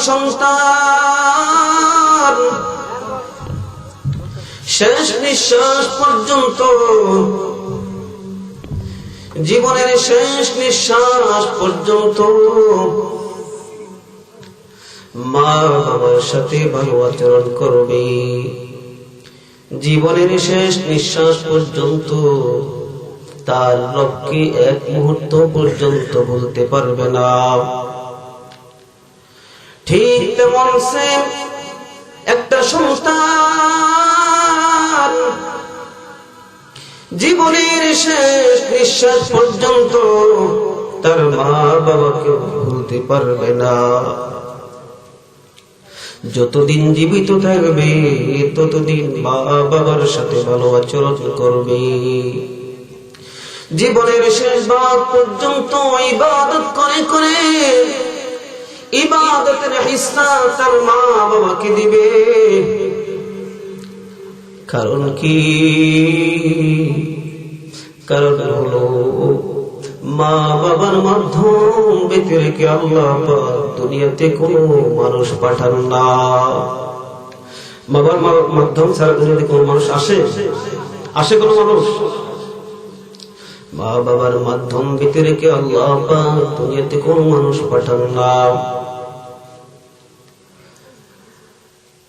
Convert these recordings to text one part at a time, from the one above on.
সন্তান শেষ নিঃশ্বাস পর্যন্ত, জীবনের শেষ নিঃশ্বাস পর্যন্ত মা বাবার সাথে ভালো আচরণ করবে। জীবনের শেষ নিঃশ্বাস পর্যন্ত তার রবকে এক মুহূর্ত পর্যন্ত ভুলতে পারবে না। ঠিক তেমন একটা সন্তান জীবনের শেষ নিঃশ্বাস পর্যন্ত তার মা বাবাকে ভুলতে পারবে না। যতদিন জীবিত থাকবে ততদিন মা বাবার সাথে ভালো আচরণ করবে। জীবনের শেষ ভাগ পর্যন্ত ইবাদত করে করে ইবাদতের হিস্সা তার মা বাবাকে দিবে। কারণ কি? কারণ হলো মা বাবার মাধ্যম ব্যতিরেকে আল্লাহ পাক দুনিয়াতে কোনো মানুষ পাঠান না। বাবার মাধ্যম ছাড়া দুনিয়াতে কোনো মানুষ আসে কোনো মানুষ? মা বাবার মাধ্যম ব্যতিরেকে আল্লাহ পাক দুনিয়াতে কোনো মানুষ পাঠান না।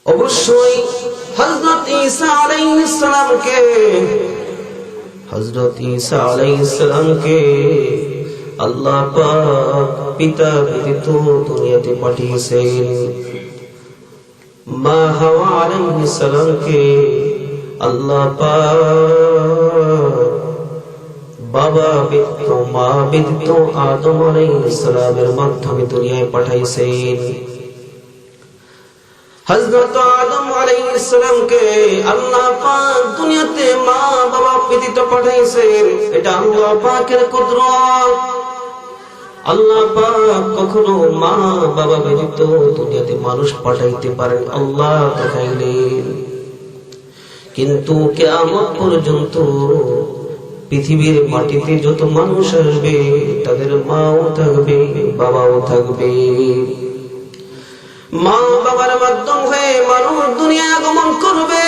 অবশ্যই হযরত ঈসা আলাইহিস সালামকে আল্লাহ পাক পিতা ব্যতীত দুনিয়াতে পাঠিয়েছেন। মা হাওয়া আলাইহিস সালামকে আল্লাহ পাক বাবা ব্যতীত মা ব্যতীত আদম আলাইহিস সালামের মাধ্যমে দুনিয়ায় পাঠাইছেন। হযরত আদম আলাইহিস সালামকে আল্লাহ পাক দুনিয়াতে মা বাবা ব্যতীত পাঠাইছেন। এটা আল্লাহ পাকের কুদরত। আল্লাহ পাক কখনো মা বাবা ব্যতীত দুনিয়াতে মানুষ পাঠাইতে পারেন আল্লাহ দেখাইলেন। কিন্তু কিয়ামত পর্যন্ত পৃথিবীর মাটিতে যত মানুষ আসবে তাদের মাও থাকবে বাবাও থাকবে। মা বাবার মাধ্যম হয়ে মানুষ দুনিয়া আগমন করবে।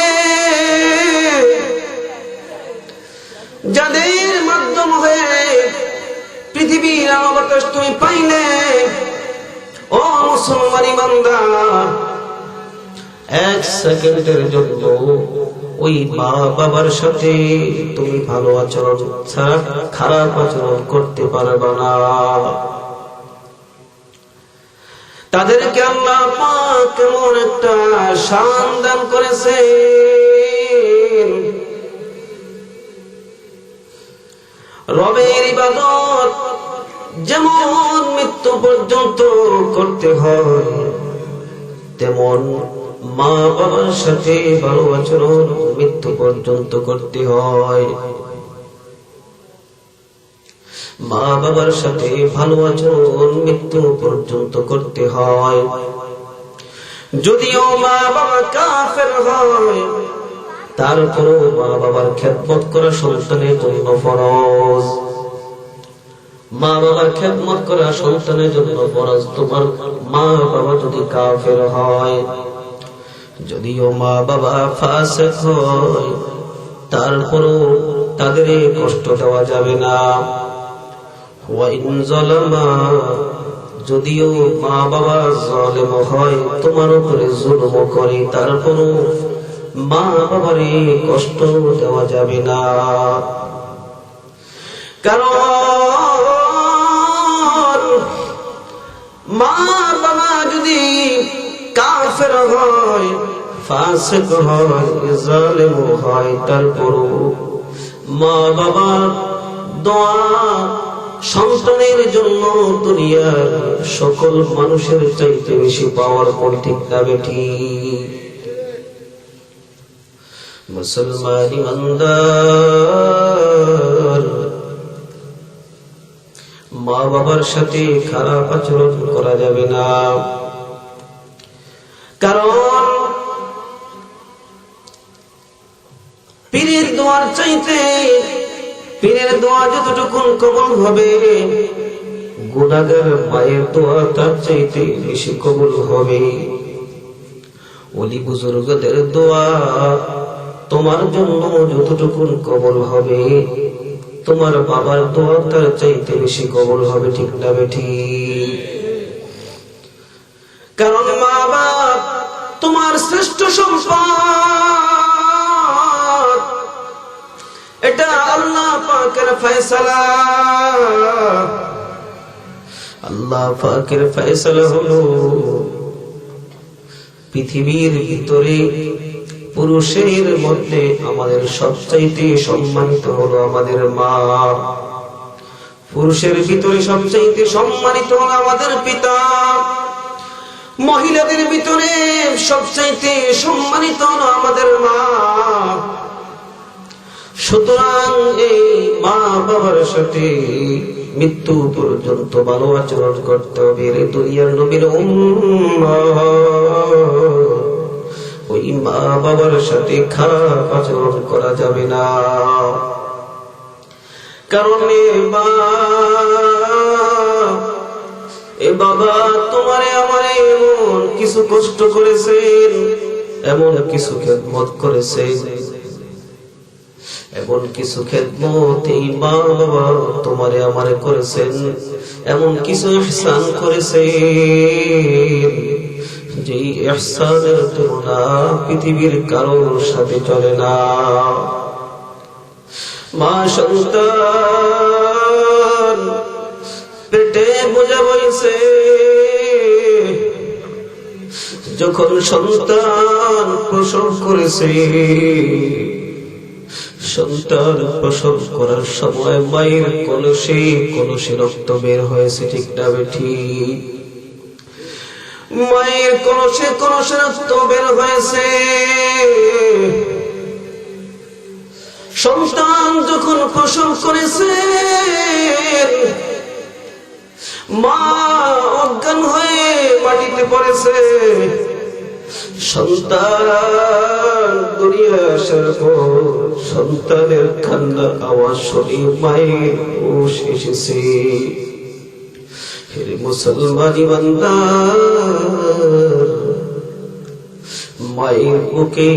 যাদের মাধ্যম হয়ে পৃথিবীর আলো বাতাস তুমি পাইলে, ও মুসলমানি বান্দা, এক সেকেন্ডের জন্য ওই মা বাবার সাথে তুমি ভালো আচরণ ছাড়া খারাপ আচরণ করতে পারবে না। তাদেরকে আল্লাহ পাক কেমন একটা শান দান করেছেন। রবের ইবাদত যেমন মৃত্যু পর্যন্ত করতে হয়, তেমন মা বাবার সাথে ভালো আচরণ মৃত্যু পর্যন্ত করতে হয়। মা বাবার সাথে ভালো আচরণ মৃত্যু পর্যন্ত করতে হয়। যদিও মা বাবা কাফের হয়, তারপরও মা বাবার খেদমত করা সন্তানের জন্য ফরজ। মা বাবার খেদমত করা সন্তানের জন্য ফরজ। তোমার মা বাবা যদি কাফের হয়, যদিও মা বাবা ফাসিক হয়, তারপরও তাদের কষ্ট দেওয়া যাবে না। যদিও মা বাবা জালেম হয়, তোমার উপরে জুলুম করে, তারপরও মা বাবারে কষ্ট দেওয়া যাবে না। কারণ মা বাবা যদি কাফের হয়, ফাসিক হয়, জালেম হয়, তারপরও মা বাবার দোয়া সন্তানের জন্য দুনিয়ার সকল মানুষের চাইতে বেশি পাওয়ার পর, ঠিক না বেঠি? মুসলমান ইমানদার, মা বাবার সাথে খারাপ আচরণ করা যাবে না। কারণ পীরের দোয়ার চাইতে পীরের দোয়া যতটুকু কবুল হবে, গুনাহগার মায়ের দোয়া তার চাইতে বেশি কবুল হবে। ওলি বুজুর্গদের দোয়া তোমার জন্য যতটুকু কবুল হবে, তোমার বাবার দোয়া তার চাইতে বেশি কবুল হবে। ঠিক না বেঠিক? কারণ মা বাপ তোমার শ্রেষ্ঠ সম্পদ। এটা আল্লাহ পাকের ফয়সালা। আল্লাহ পাকের ফয়সালা হলো পৃথিবীর ভিতরে পুরুষের মধ্যে আমাদের সবচাইতে সম্মানিত হলো আমাদের মা। পুরুষের ভিতরে সবচাইতে সম্মানিত হলো আমাদের পিতা। মহিলাদের ভিতরে সবচাইতে সম্মানিত হলো আমাদের মা। সুতরাং এই মা বাবার সাথে মৃত্যু পর্যন্ত ভালো আচরণ করতে হবে। রে দুনিয়ার নবীর উম্মত, ওই মা বাবার সাথে খারাপ আচরণ করা যাবে না। কারণ এ বাবা তোমারে আমারে এমন কিছু কষ্ট করেছেন, এমন কিছু খেদমত করেছেন, এমন কিছু খেদমত এই মা বাবা তোমারে আমারে করেছেন, এমন কিছু ইহসান করেছেন যে ইহসানের তুলনা পৃথিবীর কারোর সাথে চলে না। মা সন্তান পেটে বোঝা বইছে, যখন সন্তান প্রসব করেছে, সন্তান প্রসব করার সময় মায়ের কলসে কলসে রক্ত বের হয়েছে। ঠিক না বেঠিক? মায়ের কলসে কলসে রক্ত বের হয়েছে। সন্তান যখন প্রসব করেছে, মা অজ্ঞান হয়ে মাটিতে পড়েছে। সন্তান দুনিয়া আসার পর সন্তানের কান্নার আওয়াজ শুনে মায়ের হুঁশ এসেছে। হে মুসলমান ইমানদার, মায়ের বুকে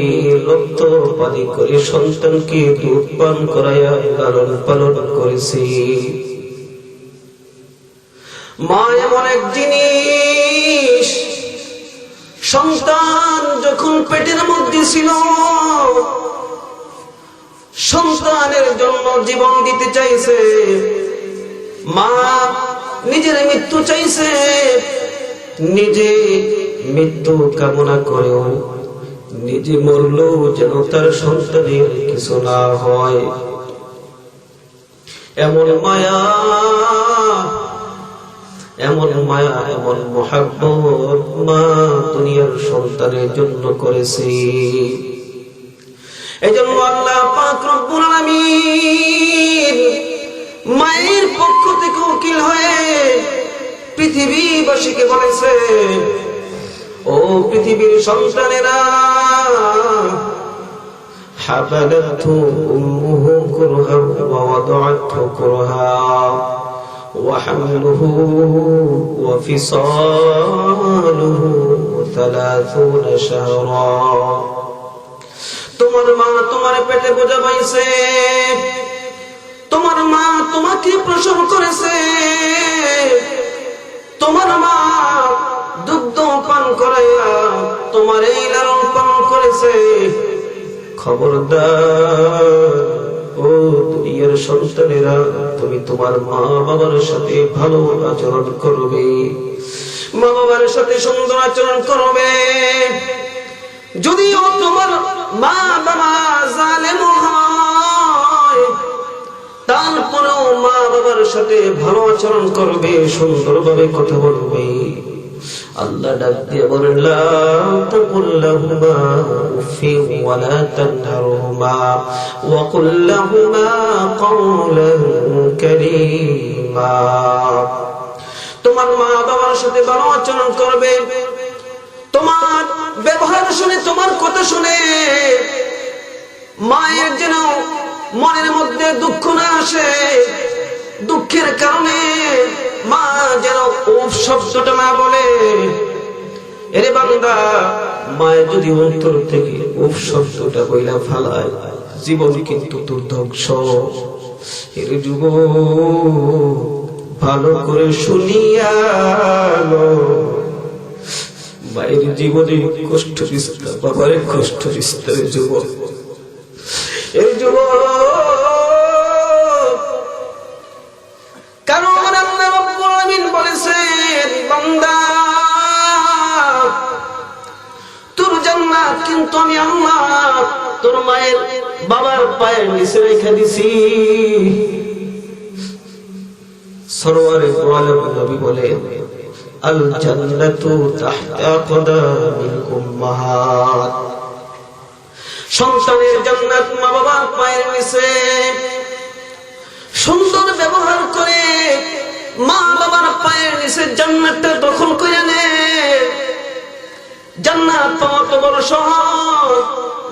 রক্ত পানি করে সন্তানকে দুধ পান করাইয়া লালন পালন করেছে। মা এমন এক জিনিস, সন্তান যখন পেটের মধ্যে ছিল, সন্তানের জন্য জীবন দিতে চাইছে। মা নিজের মৃত্যু চাইছে, নিজে মৃত্যু কামনা করেও নিজে মরলো যেন তার সন্তানের কিছু না হয়। এমন মায়া, এমন মায়া, এমন মহব্বত মা দুনিয়ার সন্তানের জন্য করেছে। এজন্য আল্লাহ পাক রব্বুল আলামিন মায়ের পক্ষ থেকে উকিল হয়ে পৃথিবীবাসীকে বলেছে, ও পৃথিবীর সন্তানেরা, হাবালাতহু উম্মুহু কুরহা ওয়া ওয়াদাআতহু কুরহা وحمله وفصاله 30 شهرا। তোমার মা তোমার পেটে বোঝা পাইছে, তোমার মা তোমাকে প্রসব করেছে, তোমার মা দুগ্ধ পান করাইয়া তোমার এই লালন পালন করেছে। খবরদার ও দুনিয়ার সন্তানেরা, তুমি তোমার মা বাবার সাথে ভালো আচরণ করবে, মা বাবার সাথে সুন্দর আচরণ করবে। যদিও তোমার মা বাবা জালেম হয়, তারপরেও মা বাবার সাথে ভালো আচরণ করবে, সুন্দরভাবে কথা বলবে। আল্লাহ ডাক দিয়ে বলেন, লা তাকুল লাহুমা উফিন ওয়া লা তানহারহুমা ওয়া কুল লাহুমা কওলান কারীমা। তোমার মা বাবার সাথে ভালো আচরণ করবে, তোমার ব্যবহার শুনে, তোমার কথা শুনে মায়ের যেন মনের মধ্যে দুঃখ না আসে, দুঃখের কারণে মা যেন উফ শব্দটা না বলে। এরে বান্দা, মায়ের যদি অন্তর থেকে উফ শব্দটা বইলা ফেলায়, জীবন কিন্তু দুর্ধ্বংস। এর যুবক, ভালো করে শুনিয়া মায়ের জীবনে কষ্ট বিস্তার, বাবার কষ্ট বিস্তারের যুবক। এই যুবক, কারণ আল্লাহ রাব্বুল আলামিন বলেছেন, বান্দা তোর জান্নাত কিন্তু আমি আল্লাহ তোর মায়ের বাবার পায়ের নিচে রেখে দিছি। সরওয়ারে দু আলম নবী বলেন, আল জান্নাতু তাহতা কদামিল উম্মাহাত। সন্তানের জান্নাত মা বাবার পায়ের নিচে। সুন্দর ব্যবহার করে মা বাবার পায়ের নিচে জান্নাতটা দখল করে নে। জান্নাত পাওয়া তো বড় সহজ,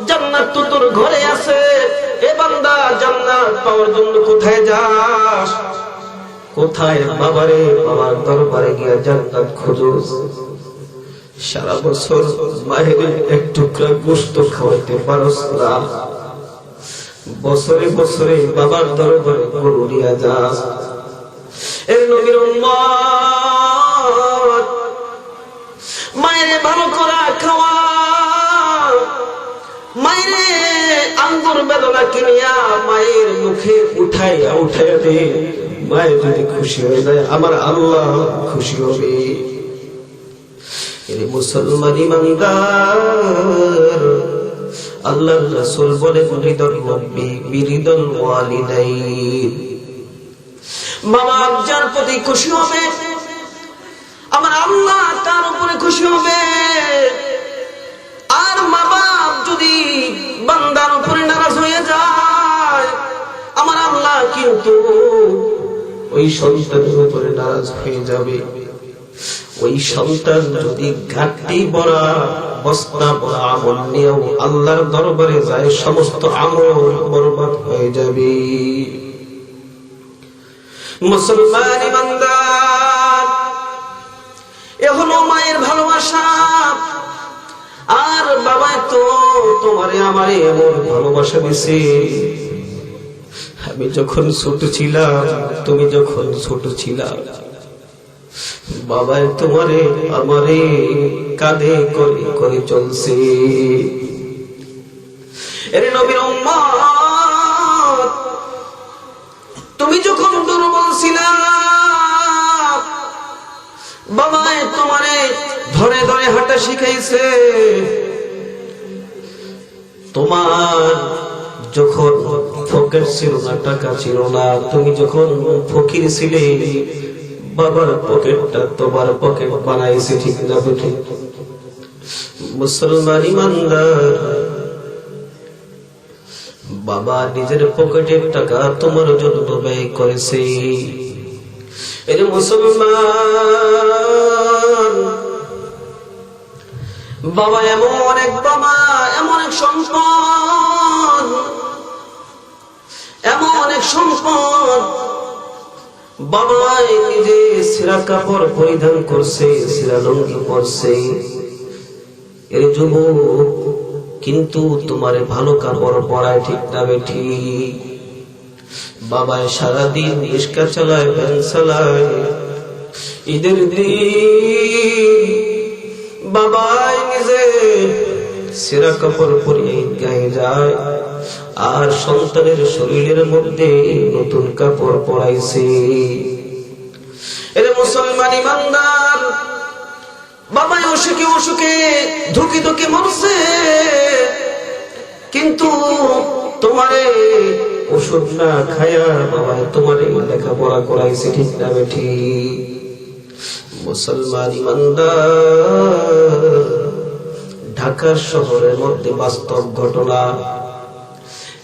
জান্নাত তো তোর ঘরে আছে। এ বান্দা, জান্নাত পাওয়ার জন্য কোথায় যাস? কোথায়? বাবারে, বাবার দরবারে গিয়া জান্নাত খোঁজস। সারা বছর মায়ের এক টুকরা গোশত খাওয়াইতে পারস না, বছরে বছরে বাবার দরবারে গরু নিয়ে যাস। এর নবীর উম্মত, মায়ের ভালো করা খাওয়া, মায়ের আঙ্গুর বেদনা কিনিয়া মায়ের মুখে উঠাইয়া উঠাইয়া দে। মায়ের যদি খুশি হয়ে যায়, আমার আল্লাহ খুশি হবে। এর মুসলমান ইমানদার, আল্লাহর রাসূল বলেন, রিদল রব্বি বিরিদল ওয়ালিদাইন। বাবা যার প্রতি খুশি হবে, আমার আল্লাহ তার উপরে খুশি হবে। আর মা বাপ যদি বান্দার উপরে নারাজ হয়ে যায়, আমার আল্লাহ কিন্তু ওই সন্তানের উপরে নারাজ হয়ে যাবে। ওই সন্তান যদি ঘাটতি ভরা বস্তা ভরা আমল নিয়েও আল্লাহর দরবারে যায়, সমস্ত আমল বরবাদ হয়ে যাবে। মুসলমান ইমানদার, এ হলো মায়ের ভালোবাসা। আর বাবা তো তোমারে আমারে এমন ভালোবাসা দিছে। আমি যখন ছোট ছিলাম, তুমি যখন ছোট ছিলা, বাবা তোমারে আমারে কাঁধে করে করে চলছে। এর নবীর উম্মত, তুমি যখন দুর্বল ছিলা, বাবা তোমারে ধরে ধরে হাঁটা শিখাইছে। তোমার যখন ফকির ছিল না, টাকা ছিল না, তুমি যখন ফকির ছিলে, বাবার পকেটটা তোমার পকেট বানাইছে, ঠিক না ঠিক? মুসলমান ইমানদার, বাবা নিজের পকেটের টাকা তোমার জন্য ব্যয় করেছে। এর মুসলমান, বাবা এমন এক বাবা, এমন এক সম্পদ, এমন এক সম্পদ। বাবা নিজে ছেঁড়া কাপড় পরিধান করছে, ছেঁড়া লুঙ্গি পরছে। এর যুবক, কিন্তু তোমারে ভালো কাপড় পরায়, ঠিক না বেঠি? বাবায় সারাদিন রিক্সা চালায়, ভ্যান চালায়। ঈদের দিন বাবাই নিজে ছেঁড়া কাপড় পরিয়ে গায়ে যায়, আর সন্তানের শরীরের মধ্যে নতুন কাপড় পরাইছে। এর মুসলমান ইমানদার, বাবাই অসুখে অসুখে ধুকে ধুকে মরছে, কিন্তু তোমারে ওষুধ না খায়া বাবাই তোমারে লেখাপড়া করাইছে, ঠিক না বেঠি? মুসলমান ইমানদার, ঢাকার শহরের মধ্যে বাস্তব ঘটনা।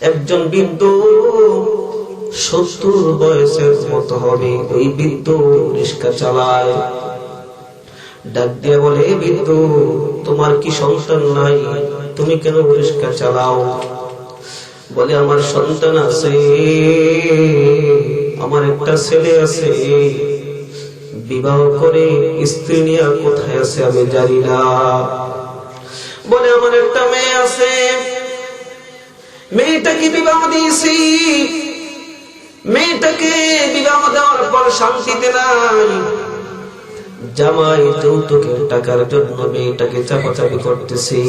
একজন বৃদ্ধ 70 বয়সের মতো হবে, ওই বৃদ্ধ রিক্সা চালায়। ডাক দিয়ে বলে, বৃদ্ধ তোমার কি সন্তান নাই? তুমি কেন রিক্সা চালাও? বলে, আমার সন্তান আছে, আমার একটা ছেলে আছে, বিবাহ করে স্ত্রী নিয়ে কোথায় আছে আমি জানি না। বলে আমার একটা মেয়ে আছে, মেয়েটাকে বিবাহ দিয়েছি, মেয়েটাকে বিবাহ দেওয়ার পর শান্তিতে নাই, জামাই যৌতুকের টাকার জন্য মেয়েটাকে চাপাচাপি করতেছি।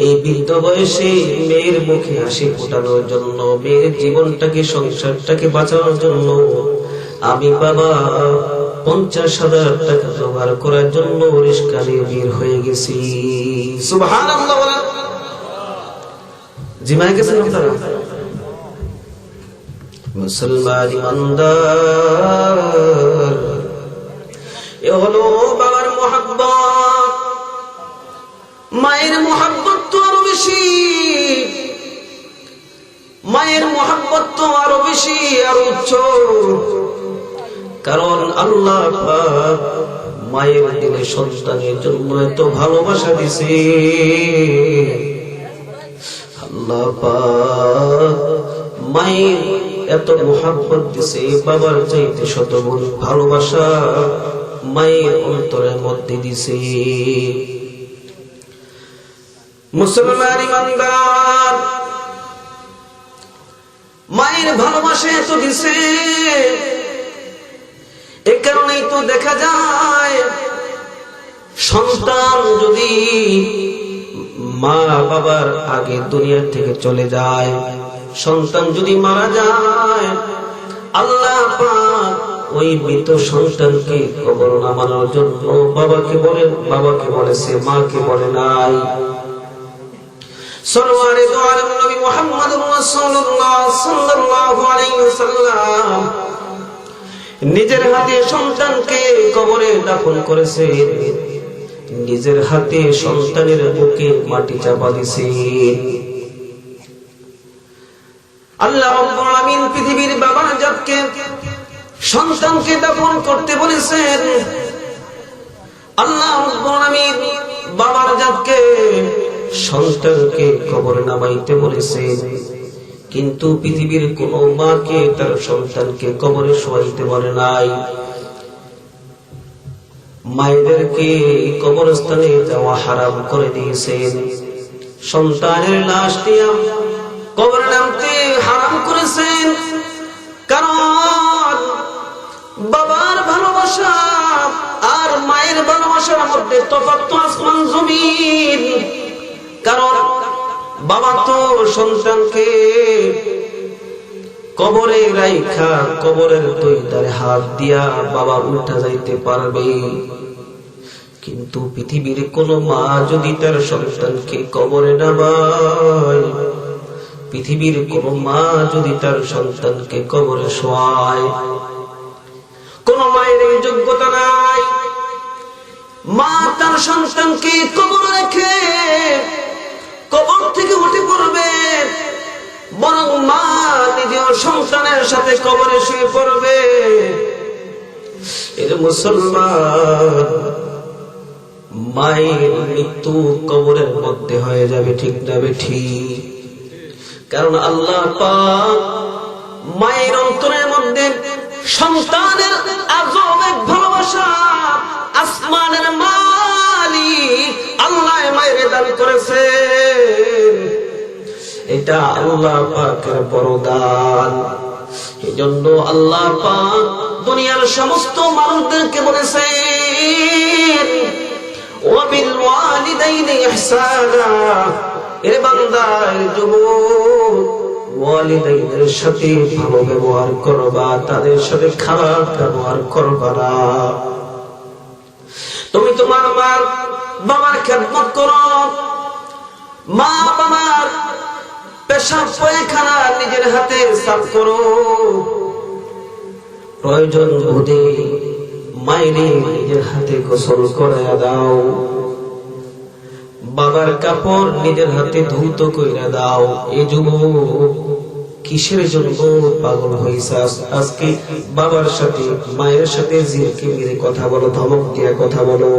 এই বৃদ্ধ বয়সে মেয়ের মুখে হাসি ফোটানোর জন্য, মেয়ের জীবনটাকে সংসারটাকে বাঁচানোর জন্য আমি বাবা 50,000 টাকা জোগাড় করার জন্য রিস্কা নিয়ে বের হয়ে গেছি। সুবহানাল্লাহ। জিমায় গেছেন আপনারা? মুসলমান ইমানদার, এ হলো বাবার মোহাব্বত। মায়ের মোহাব্বত তো আরো বেশি, মায়ের মোহাব্বত তো আরো বেশি, আরো উচ্চ। কারণ আল্লাহ পাক মায়ের দিলে সন্তানের জন্য এত ভালোবাসা দিছে। আল্লাহ পাক মায়ের এত মোহাব্বত দিছে, বাবার চাইতে শতগুণ ভালোবাসা মায়ের অন্তরের মধ্যে দিছে। মুসলমান ইমানদার, মায়ের ভালোবাসা এত দিছে, এ কারণেই তো দেখা যায় সন্তান যদি মা বাবার আগে দুনিয়া থেকে চলে যায়, সন্তান যদি মারা যায়, আল্লাহ পাক ওই মৃত সন্তানকে কবর নামানোর জন্য বাবাকে বলেছে, মাকে বলে নাই। সরওয়ারে দো আলম নবী মুহাম্মদুর রাসূলুল্লাহ সাল্লাল্লাহু আলাইহি ওয়াসাল্লাম নিজের হাতে সন্তানকে কবরে দাফন করেছে, নিজের হাতে সন্তানের বুকে মাটি চাপা দিয়েছে। আল্লাহ রাব্বুল আলামিন পৃথিবীর বাবার জাতকে সন্তানকে দাফন করতে বলেছেন। আল্লাহ রাব্বুল আলামিন বাবার জাতকে সন্তানকে কবরে নামাইতে বলেছেন, কিন্তু পৃথিবীর কোন মাকে তার সন্তানকে কবরে শোয়াইতে বলে নাই। মায়েদেরকে কবরস্থানে যাওয়া হারাম করে দিয়েছেন, সন্তানের লাশ দিয়ে কবরে নামতে হারাম করেছেন। কারণ বাবার ভালোবাসা আর মায়ের ভালোবাসার মধ্যে তফাৎ তো আসমান জমিন। কারণ বাবা তো সন্তানকে কবরে রাইখা কবরের তৈদারে হাত দিয়া বাবা উঠা যাইতে পারবে, কিন্তু পৃথিবীর কোন মা যদি তার সন্তানকে কবরে নামায়, পৃথিবীর কোন মা যদি তার সন্তানকে কবরে শোয়ায়, কোন মায়ের এই যোগ্যতা নাই। মা তার সন্তানকে কবরে রেখে কবর থেকে উঠে পড়বে, বরং মা নিজের সন্তানের সাথে কবরে শুয়ে পড়বে। এর মুসলমান, মায়ের মৃত্যু কবরের মধ্যে হয়ে যাবে, ঠিক না ঠিক? কারণ আল্লাহ পাক মায়ের অন্তরের মধ্যে সন্তানের আজব এক ভালোবাসা, আসমানের মালিক আল্লাহ মায়ের দান করেছেন। এটা আল্লাহ পাকের বড় দান। এজন্য আল্লাহ পাক দুনিয়ার সমস্ত মানুষদেরকে বলেছেন, ওয়াবিল ওয়ালিদাইনি ইহসানা, এ বান্দা যুবক, ওয়ালিদাইনের সাথে ভালো ব্যবহার করবা, তাদের সাথে খারাপ ব্যবহার করবা না। তুমি তোমার মা বাবার খেদমত করো, মা বাবার পেশাব পায়খানা নিজের হাতে সাফ করো, প্রয়োজন বোধে মায়ের নিজের হাতে গোসল করে দাও, বাবার কাপড় নিজের হাতে ধৌত কইরা দাও। এই যুবক কিসের জন্য পাগল হইছে? আজকে বাবার সাথে মায়ের সাথে জিরকে মেরে কথা বলো, ধমক দিয়া কথা বলো।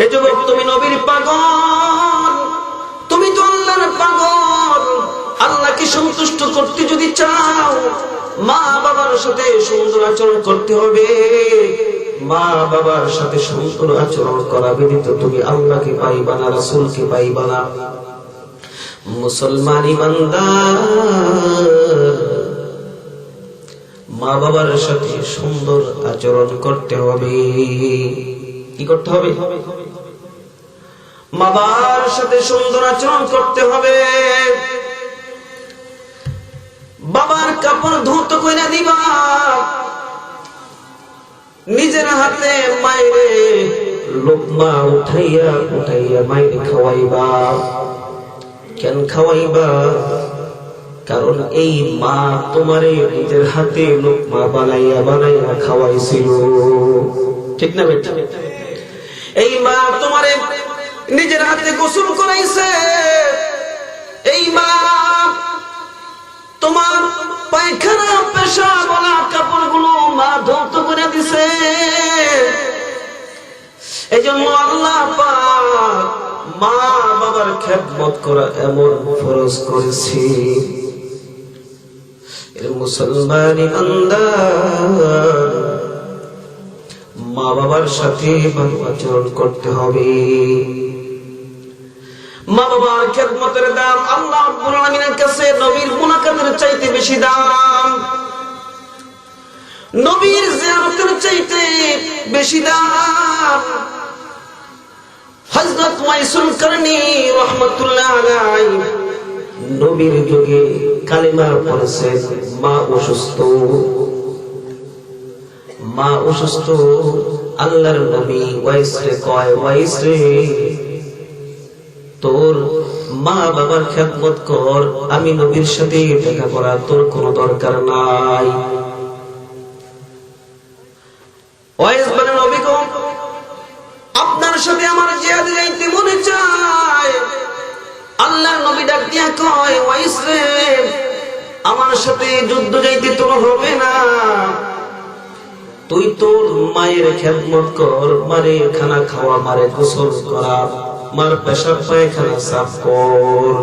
এই যুবক তুমি নবীর পাগল, তুমি তো আল্লাহর পাগল। আল্লাহকে সন্তুষ্ট করতে যদি চাও, মা বাবার সাথে সুন্দর আচরণ করতে হবে। মা বাবার সাথে সুন্দর আচরণ করা ব্যতীত তুমি আল্লাহকে পাইবা না, রাসূলকে পাইবা না। মুসলমান ইমানদার মা বাবার সাথে সুন্দর আচরণ করতে হবে। কি করতে হবে? মা বাবার সাথে সুন্দর আচরণ করতে হবে। বাবার কাপড় ধৌত কইরা দিবা, নিজের হাতে মায়েরে লোকমা উঠাইয়া উঠাইয়া মায়ের খাওয়াইবা। কেন খাওয়াইবা? কারণ এই মা তোমারে নিজের হাতে লোকমা বানাইয়া বানাইয়া খাওয়াইছিল, ঠিক না বেটা? এই মা তোমারে নিজের হাতে গোসল করাইছে। এই মা তোমার পায়খানা পেশা বলা কাপড়গুলো মা ধৌত করে দিছে। এই জন্য আল্লাহ পাক মা বাবার খেদমত করা এমন ফরজ করেছে। মুসলমান ইমানদার মা বাবার সাথে ভালো আচরণ করতে হবে। মা বাবার খেদমতের দাম আল্লাহ রাব্বুল আলামিনের কাছে নবীর মুনাকাতের চাইতে বেশি দাম, নবীর জিয়ারতের চাইতে বেশি দাম। হযরত ওয়াইসুল কারনী রাহমাতুল্লাহ আলাইহি নবীর যুগে কালিমা পড়েছে। মা অসুস্থ, মা অসুস্থ। আল্লাহর নবী ওয়াইসরে কয়, ওয়াইস রে তোর মা বাবার খেদমত কর, আমি নবীর সাথে দেখা করা তোর কোনো দরকার নাই। ওয়াইস বলে, নবী গো আপনার সাথে আমার জিহাদে যাইতে মনে চায়। আল্লাহর নবী ডাক দিয়া কয়, ওয়াইস রে আমার সাথে যুদ্ধ যাইতে তোর হবে না, তুই তোর মায়ের খেদমত কর, মারে খানা খাওয়া, মারে গোসল করা, মার পেশাব পায়খানা সাফ কর।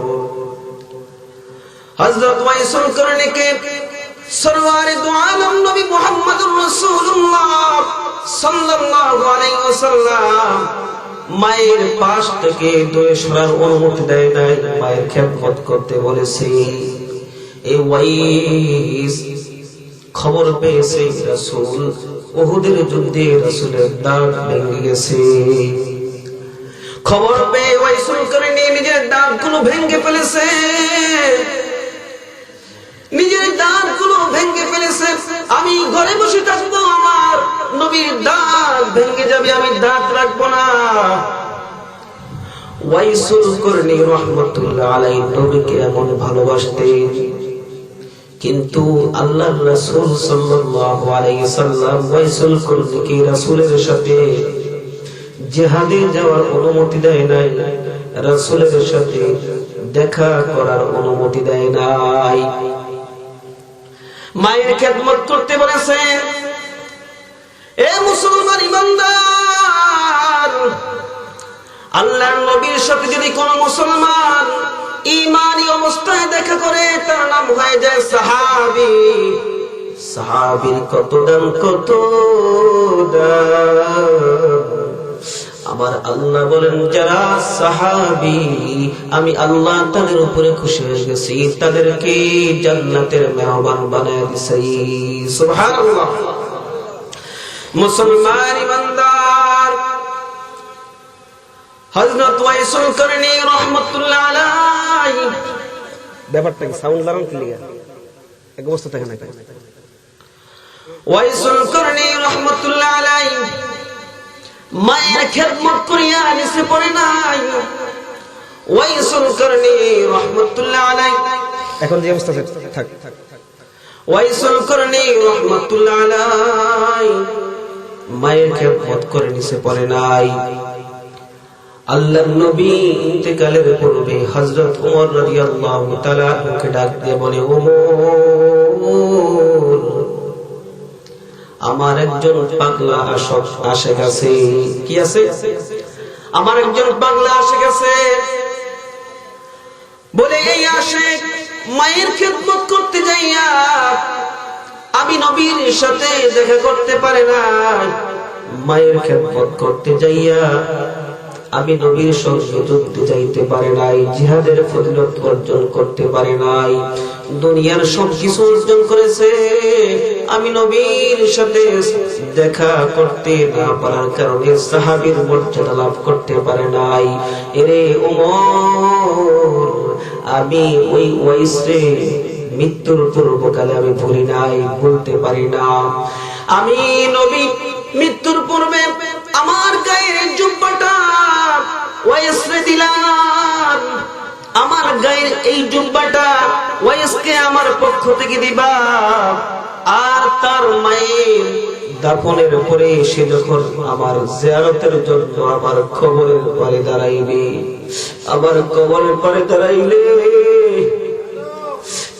হযরত ওয়াইসুল কারনীকে সরওয়ারে দু আলম নবী মুহাম্মদুর রাসূলুল্লাহ সাল্লাল্লাহু আলাইহি ওয়াসাল্লাম মায়ের পাশ থেকে দূরে সরার অনুমতি দেয় নাই, মায়ের খেদমত করতে বলেছে। এই ওয়াইস খবর পেয়েছে রাসূল উহুদের যুদ্ধে রাসূলের দাঁত ভেঙে গেছে। খবর পেয়ে ওয়াইসুল কারনী নিজের দাঁতগুলো ভেঙে ফেলেছে, নিজের দাঁতগুলো ভেঙে ফেলেছে। আমি ঘরে বসে থাকবো, আমার নবীর দাঁত ভেঙে যাবে, আমি দাঁত রাখবো না। ওয়াইসুল কারনী রাহমাতুল্লাহ আলাইহি নবীকে এমন ভালোবাসতেন, কিন্তু আল্লাহর রাসূল সাল্লাল্লাহু আলাইহি সাল্লাম ওয়াইসুল কারনীকে রাসূলের সাথে জিহাদে যাওয়ার অনুমতি দেয় নাই, রাসূলের সাথে দেখা করার অনুমতি দেয় নাই। মায়ের খেদমত করতে বলেছেন। এ মুসলমান ইমানদার, আল্লাহর নবীর সাথে যদি কোন মুসলমান ঈমানী অবস্থায় দেখা করে, তার নাম হয়ে যায় সাহাবী। সাহাবীর কত দাম, কত দাম! আমার আল্লাহ বলেন, যারা সাহাবী আমি আল্লাহ তাদের উপরে খুশি হয়ে গেছি, তাদেরকে জান্নাতের মেহমান বানায় দিছি। সুবহানাল্লাহ। মুসলমান ইমানদার, হযরত ওয়াইসুল কারনী রাহমাতুল্লাহ আলাইহি, ব্যাপারটা কি সাউন্ড বাড়ান কি লাগা এক অবস্থা থাকে না? ওয়াইসুল কারনী রাহমাতুল্লাহ আলাইহি মায়ের খেদমত করিয়া নিচে পড়ে নাই। ওয়াইসুল কারনী রাহমাতুল্লাহ আলাইহি এখন যে অবস্থা থাক, ওয়াইসুল কারনী রাহমাতুল্লাহ আলাইহি মায়ের খেদমত করে নিচে পড়ে নাই। আল্লাহর নবী ইন্তেকালের পূর্বে হযরত ওমর রাদিয়াল্লাহু তাআলা কে ডাক দিয়ে বলে, ওমর আমার একজন পাগলা আশিক আছে। কি আছে? আমার একজন পাগলা আশিক আছে। বলে এই আশিক মায়ের খেদমত করতে যাইয়া আমি নবীর সাথে দেখা করতে পারে না, মায়ের খেদমত করতে যাইয়া আমি নবীর সঙ্গে যুদ্ধে যাইতে পারে নাই, জিহাদের ফজিলত অর্জন করতে পারে নাই, দুনিয়ার সবকিছু অর্জন করেছে, আমি নবীর সাথে দেখা করতে না পারার কারণে সাহাবীর মর্যাদা লাভ করতে পারে নাই। এরে ওমর, আমি ওই ওয়াইসরে মৃত্যুর পূর্বকালে আমি ভুলি নাই, বলতে পারি না। আমি নবী মৃত্যুর পূর্বে আমার গায়ের জুব্বাটা ওয়াইসরে দিলাম, আমার গায়ের এই জুব্বাটা ওয়াইসকে আমার পক্ষ থেকে দিবা, আর তার মায়ের দাফনের পরে সে যখন আমার জিয়ারতের জন্য আমার কবরের পারে দাঁড়াইবে, আমার কবরের পারে দাঁড়াইলে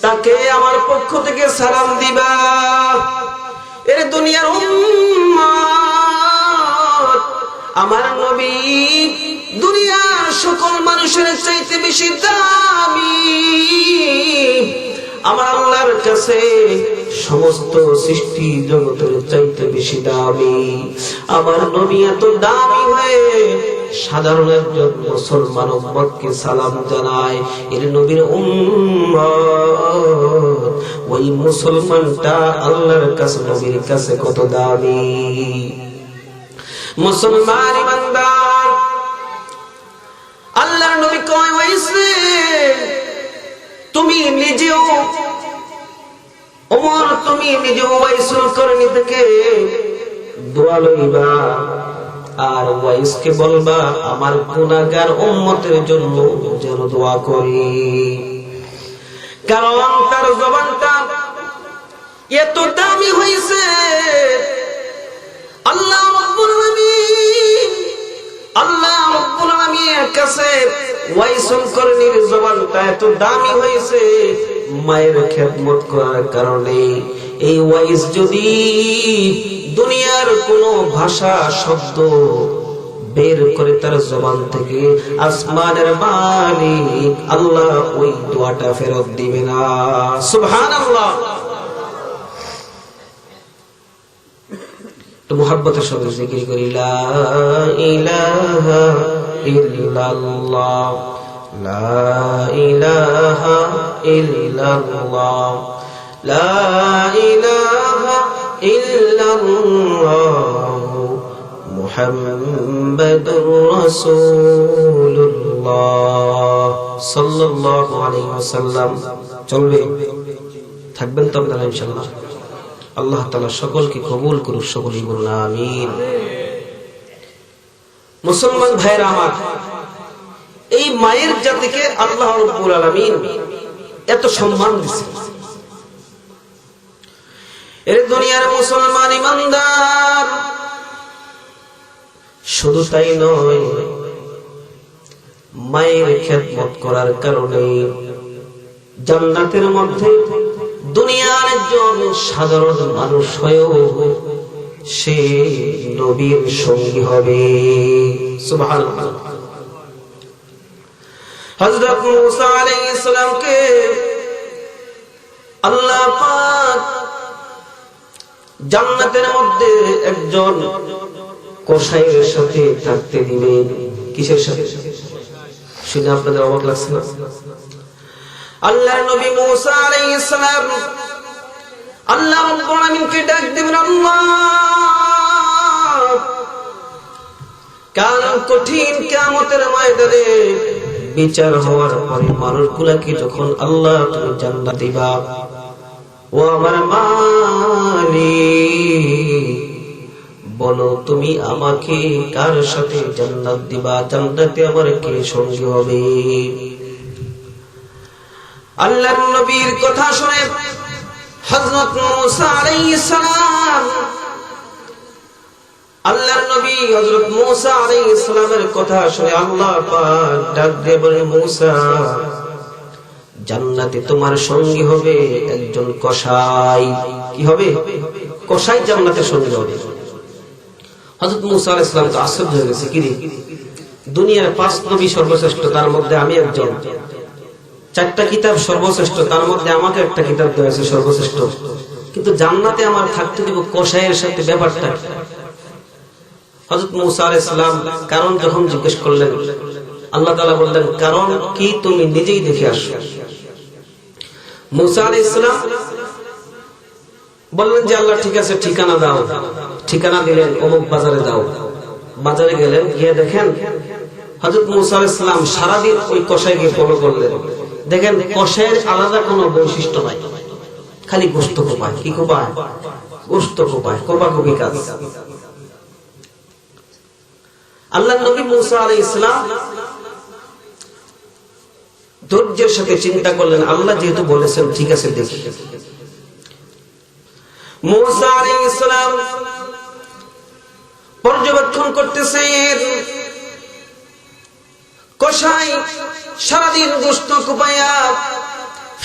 তাকে আমার পক্ষ থেকে সালাম দিবা। এর দুনিয়ার উম্মত, আমার নবী দুনিয়ার সকল মানুষের চাইতে বেশি দামি, আমার আল্লাহর কাছে সমস্ত সৃষ্টি জগতের চাইতে বেশি দামি। আমার নবী এত দামি হয়ে সাধারণ একজন মুসলমান উম্মতকে সালাম জানায়। এর নবীর উম্মত, ওই মুসলমানটা আল্লাহর কাছে নবীর কাছে কত দামি। মুসলমান ইমানদার, আল্লাহর নবী কয় হইছে তুমি নিজেও ওমর, তুমি নিজেও ওয়াইসুল করনি থেকে দোয়া লইবা, আর ওয়াইসকে বলবা আমার গুনাহগার উম্মতের জন্য যেন দোয়া করি, কারণ তার জবানটা এত দামি হইছে। আল্লাহ রাব্বুল আলামিন, আল্লাহ রাব্বুল আলামিনের কাছে ওয়াইসুল করনির জবানটা এত দামি হইছে মায়ের খেদমত করার কারণে। এই ওয়াইস যদি দুনিয়ার কোন ভাষা শব্দ বের করে তার জবান থেকে, আসমানের মালিক আল্লাহ ওই দোয়াটা ফেরত দিবে না। সুবহানাল্লাহ। তো মুহাব্বতের সঙ্গে জিকির করি, লা ইলাহা ইল্লাল্লাহ, লা ইলাহা ইল্লাল্লাহ, লা ইলাহা ইল্লাল্লাহ, মুহাম্মাদুর রাসূলুল্লাহ সাল্লাল্লাহু আলাইহি ওয়াসাল্লাম। চলবে, থাকবেন তো আপনারা ইনশাআল্লাহ। আল্লাহ তাআলা সকলকে কবুল করুক, সকলেই বলুন আমিন। মুসলমান ভাইরা আমার, এই মায়ের জাতিকে আল্লাহ রাব্বুল আলামিন এত সম্মান দিয়েছে। এর দুনিয়ার মুসলমান ইমানদার, শুধু তাই নয়, মায়ের খেদমত করার কারণে জান্নাতের মধ্যে দুনিয়ার একজন সাধারণ মানুষ হয়েও সে নবীর সঙ্গী হবে। সুবহানাল্লাহ। হযরত মুসা আলাইহিস সালামকে আল্লাহ পাক জান্নাতের মধ্যে একজন কসাইয়ের সাথে থাকতে দিবেন। কিসের সাথে? শুনে আপনাদের অবাক লাগছে না? আল্লাহর নবী মুসা আলাইহিস সালাম আল্লাহ রাব্বুল আলামিনকে ডাক দিবেন, আল্লাহ কাল কঠিন কিয়ামতের ময়দানে বিচার হওয়ার পরে মানুষগুলোকে যখন আল্লাহ তুমি জান্নাত দিবা, ও আমার মালিক বলো তুমি আমাকে কার সাথে জান্নাত দিবা, জান্নাতে আমার কে সঙ্গী হবে? আল্লাহর নবীর কথা শুনে হযরত মুসা আলাইহিস সালাম, আল্লাহর নবী হযরত মুসা আলাইহিস সালামের কথা শুনে আল্লাহ পাক ডাক দিয়ে বলেন, মুসা জান্নাতে তোমার সঙ্গী হবে একজন কসাই। কি হবে? কসাই জান্নাতে সঙ্গী হবে। হযরত মুসা আলাইহিস সালাম তো আশ্চর্য হয়ে গেছে, কি রে, দুনিয়ার 5 নবী সর্বশ্রেষ্ঠ, তার মধ্যে আমি একজন, 4টা কিতাব সর্বশ্রেষ্ঠ, তার মধ্যে আমাকে একটা কিতাব দেওয়া হয়েছে সর্বশ্রেষ্ঠ, কিন্তু জান্নাতে আমার থাকতে দিব কসাইয়ের সাথে, ব্যাপারটা হযরত মূসা আলাইহিস সালাম কারণ যখন জিজ্ঞেস করলেন, আল্লাহ তাআলা বললেন কারণ কি তুমি নিজেই দেখে আসো। মূসা আলাইহিস সালাম বললেন যে আল্লাহ ঠিক আছে, ঠিকানা দাও। ঠিকানা দিলেন, অমুক বাজারে দাও। বাজারে গেলেন, গিয়ে দেখেন হযরত মূসা আলাইহিস সালাম সারাদিন ওই কসাইকে ফলো করলেন। দেখেন কসাইয়ের আলাদা কোনো বৈশিষ্ট্য নাই, খালি গোশত কোপায়। কি কোপায়? গোশত কোপায়, কোপাকুপি কাজ। আল্লাহর নবী মূসা আলাইহিস সালাম ধৈর্যের সাথে চিন্তা করলেন, আল্লাহ যেহেতু বলেছেন ঠিক আছে দেখি। মূসা আলাইহিস সালাম পর্যবেক্ষণ করতেছেন, কসাই সারাদিন গোশত কোপায়া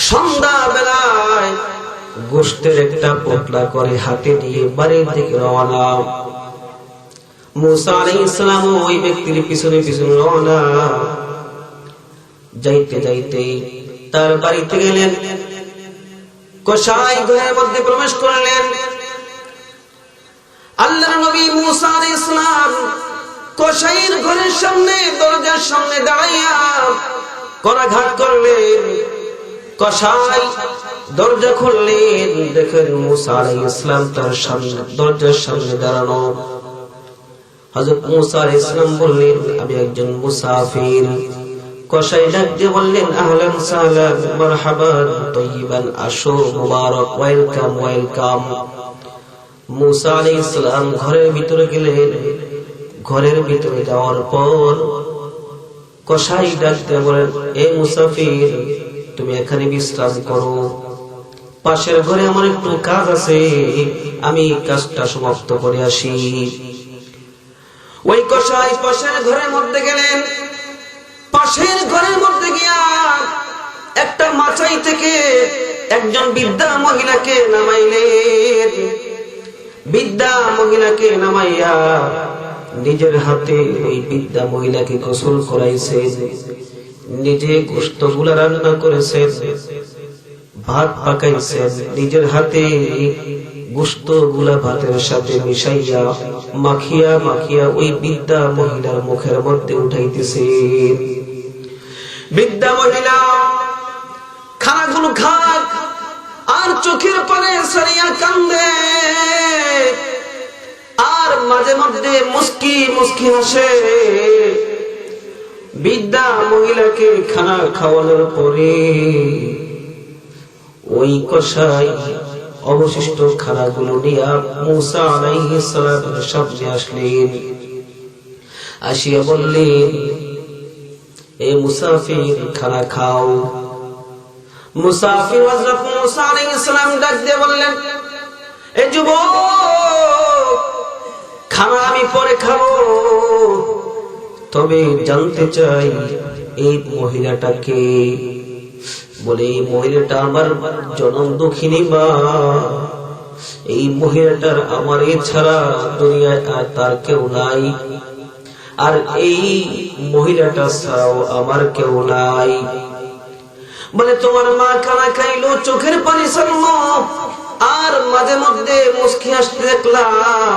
সন্ধ্যা বেলায় গোশতের একটা পোটলা করে হাতে নিয়ে বাড়ির দিকে রওনা। মূসা আলাইহিস সালাম ওই ব্যক্তির পিছনে পিছনে রওনা। যাইতে যাইতে তার বাড়িতে গেলেন, কসাই ঘরের মধ্যে প্রবেশ করলেন। আল্লাহর নবী মূসা আলাইহিস সালাম কসাইয়ের ঘরের সামনে, দরজার সামনে দাঁড়াইয়া করাঘাত করলেন। কসাই দরজা খুললেন, দেখেন মূসা আলাইহিস সালাম তার সামনে, দরজার সামনে দাঁড়ানো। হযরত মূসা আলাইহিস সালাম বললেন আমি একজন মুসাফির। কসাই ডাক দিয়ে বললেন আহলান সাহলান মারহাবান তাইয়িবান, আসো, মুবারক, ওয়েলকাম ওয়েলকাম। মূসা আলাইহিস সালাম ঘরের ভিতরে গেলেন। ঘরের ভিতরে যাওয়ার পর কসাই ডাক দিয়ে বলেন, এ মুসাফির তুমি এখানে বিশ্রাম করো, পাশের ঘরে আমার একটু কাজ আছে, আমি কাজটা সমাপ্ত করে আসি। ওই কসাই পাশের ঘরের মধ্যে গেলেন। পাশের ঘরের মধ্যে গিয়া একটা মাচাই থেকে একজন বৃদ্ধা মহিলাকে নামাইলেন। বৃদ্ধা মহিলাকে নামাইয়া নিজের হাতে ওই বৃদ্ধা মহিলাকে গোসল করাইছেন, নিজে গোশতগুলা রান্না করেছেন, ভাত পাকাইছেন, নিজের হাতে গোশতগুলা ভাতের সাথে মিশাইয়া মাখিয়া মাখিয়া ওই বৃদ্ধা মহিলার মুখের মধ্যে উঠাইতেছেন। বৃদ্ধা মহিলা খানাগুলো খায় আর চোখের পানে সরিয়া কান্দে, আর মাঝে মধ্যে মুস্কি মুস্কি হাসে। বৃদ্ধা মহিলাকে খানা খাওয়ানোর পরে ওই কসাই অবশিষ্ট খানাগুলো নিয়ে মূসা আলাইহিস সালামের সামনে আসলেন। আসিয়া বললেন, এ মুসাফির খানা খাও। মুসাফির হযরত মূসা আলাইহিস সালাম ডাক দিয়ে বললেন, এ যুবক, খানা আমি পরে খাবো, তবে জানতে চাই এই মহিলাটাকে। বলে এই মহিলাটা আমার জনম দুঃখিনী মা, এই মহিলাটার আমার এছাড়া দুনিয়ায় আর তার কেউ নাই, আর এই মহিলাটা ছাড়াও আমার কেউ নাই। বলে তোমার মা খানা খাইলো, চোখের পানি ছাড়লো, আর মাঝে মধ্যে মুস্কি হাসতে দেখলাম,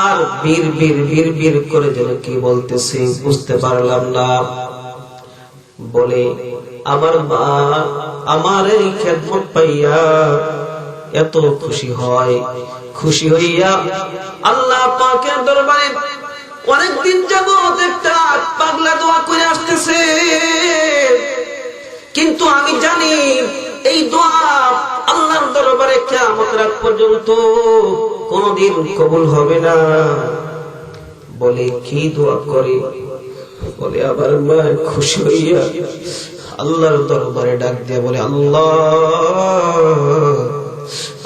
আর বীর বীর বীর বীর করে যেন কি বলতেছে বুঝতে পারলাম না। বলে আমার মা আমার এই খেদমত পাইয়া এত খুশি হয়, খুশি হইয়া আল্লাহ পাকের দরবারে অনেকদিন যাবত একটা পাগলা দোয়া করে আসতেছে, কিন্তু আমি জানি এই দোয়া আল্লাহর দরবারে কিয়ামত রাত পর্যন্ত কোনদিন কবুল হবে না। বলে কি দোয়া করে? বলে আবার মা খুশি হইয়া আল্লাহর দরবারে ডাক দিয়ে বলে, আল্লাহ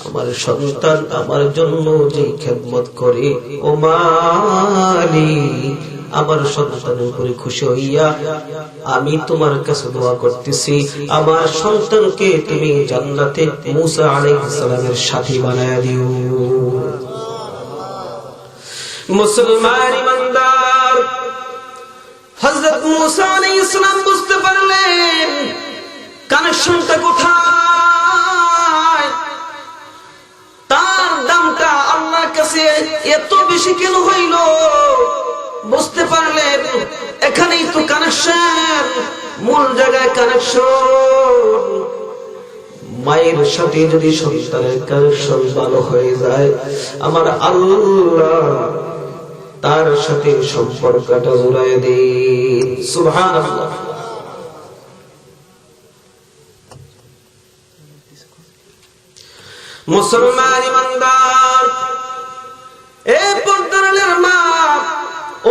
আমার সন্তান আমার জন্য যে খেদমত করে, ও মালিক আমার সন্তানের উপরে খুশি হইয়া আমি তোমার কাছে দোয়া করতেছি, আমার সন্তানকে তুমি জান্নাতে মূসা আলাইহিস সালামের সাথী বানায়া দিও। মুসলমান ইমানদার, হযরত মূসা আলাইহিস সালাম বুঝতে পারলেন কানেকশনটা কোথায়। হাদিসে এত বেশি কেন হইল? বুঝতে পারলেন এখানেই তো কানেকশন, মূল জায়গায় কানেকশন। মায়ের সাথে যদি সন্তানের কানেকশন ভালো হয়ে যায়, আমার আল্লাহ তার সাথে সম্পর্কটা জুড়ায় দেন। সুবহানাল্লাহ। মুসলমান ইমানদার, এ পর্দার মা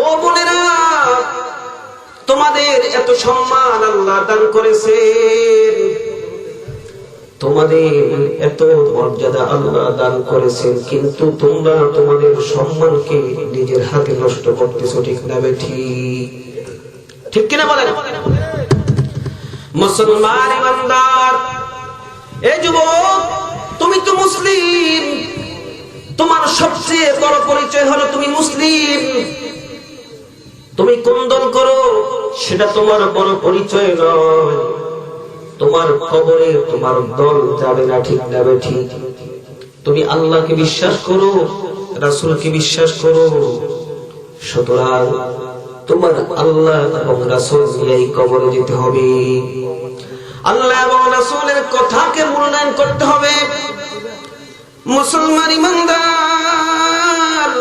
ও বোনেরা, তোমাদের এত সম্মান আল্লাহ দান করেছেন, তোমাদের এত মর্যাদা আল্লাহ দান করেছেন, কিন্তু তোমরা তোমাদের সম্মানকে নিজের হাতে নষ্ট করতেছো। ঠিক না বেঠিক? ঠিক কিনা বলেন? মুসলমান ইমানদার, এ যুবক, তুমি তো মুসলিম, তোমার সবচেয়ে বড় পরিচয় হলো তুমি মুসলিম। তুমি কোন দল করো সেটা তোমার বড় পরিচয় নয়। তোমার কবরে তোমার দল যাবে না। ঠিক না বেঠিক? তুমি আল্লাহকে বিশ্বাস করো, রাসূলকে বিশ্বাস করো, সুতরাং তোমার আল্লাহ এবং রাসূল এই কবরে যেতে হবে। আল্লাহ এবং রাসূলের কথাকে মূল্যায়ন করতে হবে। মুসলমান ইমানদার,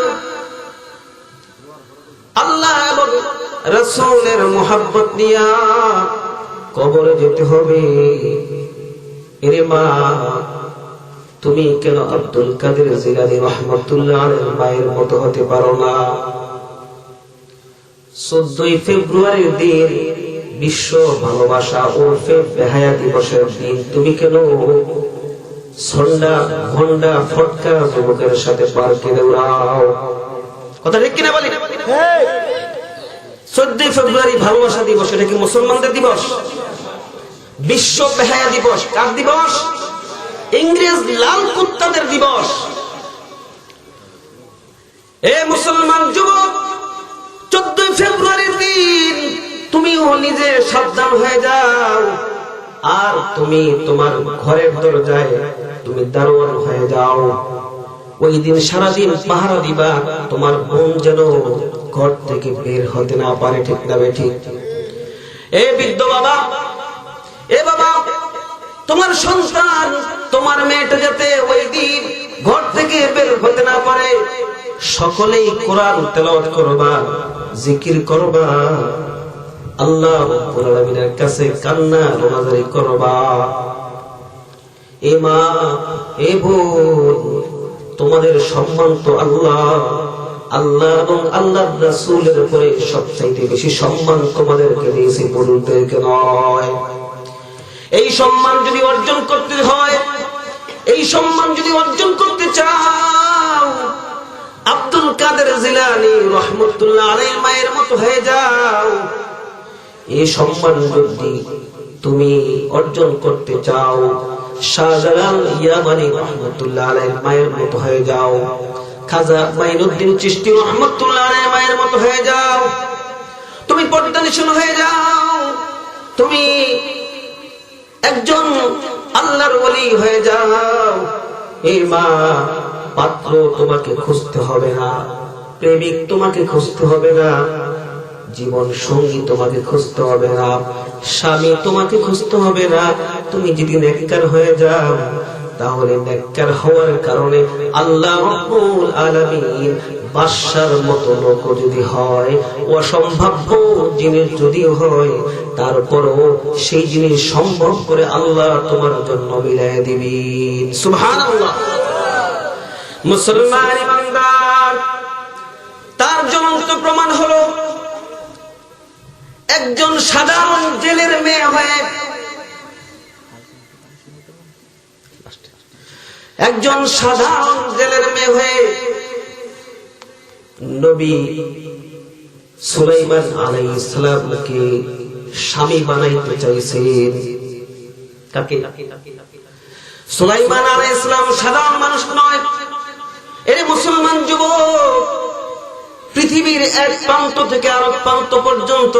আল্লাহ এবং রাসূলের মুহাব্বত নিয়া কবরে যেতে হবে। এরে মা, তুমি কেন আব্দুল কাদের জিলানী রাহমাতুল্লাহ আলাইহির মায়ের মতো হতে পারো না? 14 ফেব্রুয়ারির দিন বিশ্ব ভালোবাসা ওরফে বেহায়া দিবসের দিন তুমি কেন সন্ডা ঘন্ডা ফটকা যুবকের সাথে পার্কে দৌড়াও? কথা ঠিক কিনা বলি? 14 ফেব্রুয়ারি ভালোবাসা দিবস, এটা কি মুসলমানদের দিবস? বিশ্ব বেহায়া দিবস কার দিবস? ইংরেজ লাল কুত্তাদের দিবস। এ মুসলমান যুবক, 14 ফেব্রুয়ারির দিন তুমিও নিজে সাবধান হয়ে যাও, আর তুমি তোমার ঘরের দরজায় তুমি দারোয়ান হয়ে যাও। ওই দিন সারাদিন পাহারা দিবা, তোমার বোন যেন ঘর থেকে বের হতে না পারে। ঠিক না বেঠিক? এ বৃদ্ধ বাবা, এ বাবা, তোমার সন্তান, তোমার মেয়েটা যাতে ওই দিন ঘর থেকে বের হতে না পারে, সকলেই কোরআন তেলাওয়াত করবা, জিকির করবা, আল্লাহ রাব্বুল আলামিনের কাছে কান্না রোনাজারি করবা। এ মা, এ বোন, তোমাদের সম্মান তো আল্লাহ এবং আল্লাহর রাসূলের উপরে সবচাইতে বেশি সম্মান তোমাদেরকে দিয়েছে, পুরুষদেরকে নয়। এই সম্মান যদি অর্জন করতে হয়, এই সম্মান যদি অর্জন করতে চাও, আব্দুল কাদের জিলানী রাহমাতুল্লাহ আলাইহির মায়ের মতো হয়ে যাও। এই সম্মান যদি তুমি অর্জন করতে চাও, শাহজালাল ইয়ামানী রাহমাতুল্লাহ আলাইহির মায়ের মতো হয়ে যাও, খাজা মাইনুদ্দিন চিশতি রাহমাতুল্লাহ আলাইহির মায়ের মতো হয়ে যাও, তুমি পর্দানিশীল হয়ে যাও, তুমি একজন আল্লাহর ওলি হয়ে যাও। এই মা, পাত্র তোমাকে খুঁজতে হবে না, প্রেমিক তোমাকে খুঁজতে হবে না, জীবন সঙ্গী তোমাকে খুঁজতে হবে না, স্বামী তোমাকে খুঁজতে হবে না। তুমি যদি নেককার হয়ে যাও, তাহলে নেককার হওয়ার কারণে আল্লাহ রাব্বুল আলামিন বাদশার মতো লোক যদি হয়, অসম্ভাব্য জিনিস যদি হয়, তারপরও সেই জিনিস সম্ভব করে আল্লাহ তোমার জন্য মিলাইয়া দিবেন। সুবহানাল্লাহ। মুসলমান ইমানদার, তার জ্বলন্ত প্রমাণ হলো একজন সাধারণ জেলের মেয়ে হয়ে, একজন সাধারণ জেলের মেয়ে হয়ে নবী সুলাইমান আলাইহিস সালামকে স্বামী বানাইতে চাইছেন। কাকে? সুলাইমান আলাইহিস সালাম সাধারণ মানুষ নয়। এর মুসলমান যুবক, পৃথিবীর এক প্রান্ত থেকে আরেক প্রান্ত পর্যন্ত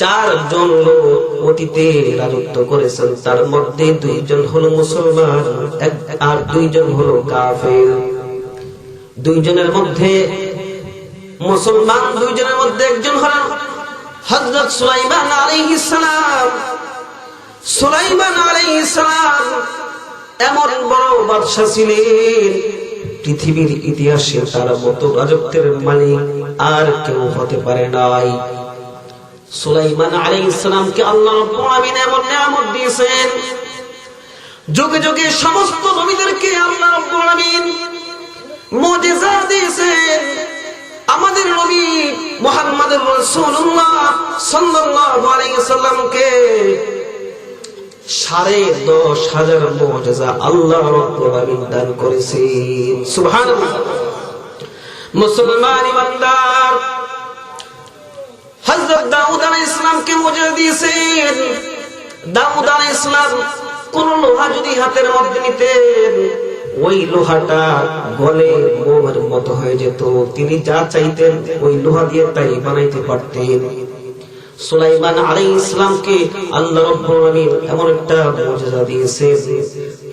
4 জন লোক অতীতে রাজত্ব করেছেন, তার মধ্যে 2 জন হলো মুসলমান আর 2 জন হলো কাফের। দুইজনের মধ্যে মুসলমান দুইজনের মধ্যে একজন হলেন হযরত সুলাইমান আলাইহিস সালাম। সুলাইমান আলাইহিস সালাম এমন বড় বাদশা ছিলেন, পৃথিবীর ইতিহাসে তার মতো রাজত্বের মালিক আর কেউ হতে পারে নাই। সুলাইমান আলাইহিস সালামকে আল্লাহ রাব্বুল আলামিন এমন নিয়ামত দিয়েছেন, যুগে যুগে সমস্ত নবীদেরকে আল্লাহ রাব্বুল আলামিন মুজিজা দিয়েছেন। আমাদের নবী মুহাম্মদুর রাসূলুল্লাহ সাল্লাল্লাহু আলাইহি ওয়াসাল্লামকে 10,500 মুজিজা আল্লাহ রাব্বুল আলামিন দান করেছেন। সুবহানাল্লাহ। মুসলমান ইমানদার হযরত দাউদ আলাইহিস সালামকে মুজিজা দিয়েছেন। দাউদ আলাইহিস সালাম কোন লোহা যদি হাতের মধ্যে নিতেন, ওই লোহাটা গলে মোমের মতো হয়ে যেত। তিনি যা চাইতেন ওই লোহা দিয়ে তাই বানাইতে পারতেন। সুলাইমান আলাইহিস সালামকে আল্লাহ রাব্বুল আলামিন এমন একটা মুজিজা দিয়েছেন,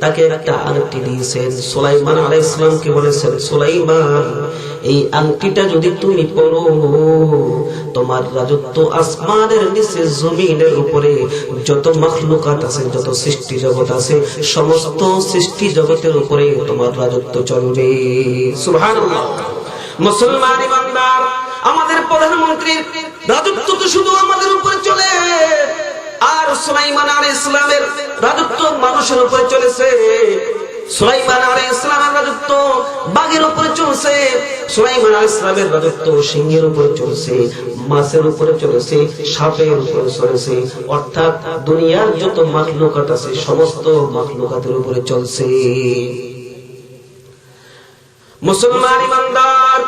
তাকে একটা আংটি দিয়েছেন। সুলাইমান আলাইহিস সালামকে বলেছেন, সুলাইমান এই আংটিটা যদি তুমি পরো, তোমার রাজত্ব আসমানের নিচে জমিনের উপরে যত মাখলুকাত আছে, যত সৃষ্টি জগৎ আছে, সমস্ত সৃষ্টি জগতের উপরে তোমার রাজত্ব চলবে। সুবহানাল্লাহ। মুসলমান ইমানদার, আমাদের প্রধানমন্ত্রীর রাজত্ব তো শুধু আমাদের উপরে চলে, আর সুলাইমান আলাইহিস সালামের রাজত্ব মানুষের উপরে চলেছে। সুলাইমান আলাইহিস সালামের রাজত্ব বাঘের উপরে চলছে, সুলাইমান আলাইহিস সালামের রাজত্ব সিংহের উপরে চলছে, মাছের উপরে চলছে, সাপের উপরে চলছে, অর্থাৎ দুনিয়ার যত মাখলুকাত আছে সমস্ত মাখলুকাতের উপরে চলছে। মুসলমান ইমানদার,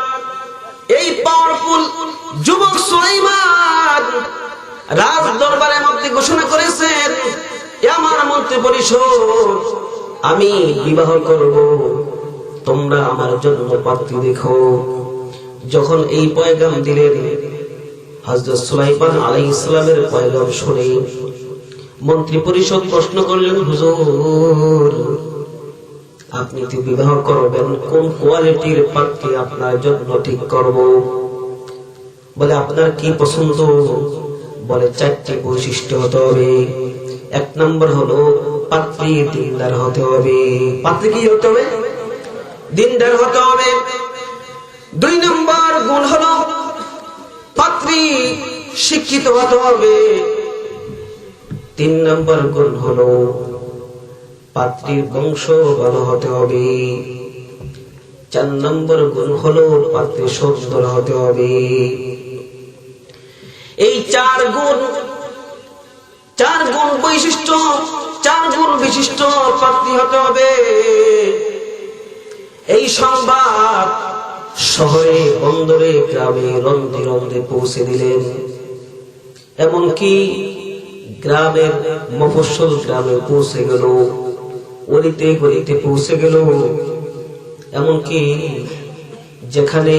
এই পাওয়ারফুল যুবক সুলাইমান রাজ দরবারের মধ্যে ঘোষণা করেছেন, আমার মন্ত্রী পরিষদ, আমি বিবাহ করব, তোমরা আমার জন্য পাত্রী দেখো। যখন এই পয়গাম দিলেন, হযরত সুলাইমান আলাইহিস সালামের পয়গাম শুনে মন্ত্রী পরিষদ প্রশ্ন করলেন, হুজুর আপনি তো বিবাহ করবেন, কোন কোয়ালিটির পাত্রী আপনার জন্য ঠিক করব? বলে আপনার কি পছন্দ? বলে 4টি বৈশিষ্ট্য হতে হবে। 1 নম্বর হলো পাত্রী দিনদার হতে হবে। পাত্রী কি হতে হবে? দিনদার হতে হবে। 2 নম্বর গুণ হলো পাত্রী শিক্ষিত হতে হবে। 3 নম্বর গুণ হলো পাত্রীর বংশ ভালো হতে হবে। 4 নম্বর গুণ হলো পাত্রী সুন্দর হতে হবে। এই 4 গুণ বৈশিষ্ট্য, 4 গুণ বিশিষ্ট পাত্রী হতে হবে। এই সংবাদ শহরে, বন্দরে, গ্রামে রন্ধে রন্ধে পৌঁছে দিলেন। এমনকি গ্রামের মফস্বল গ্রামে পৌঁছে গেল, অলিতে গলিতে পৌঁছে গেল, এমনকি যেখানে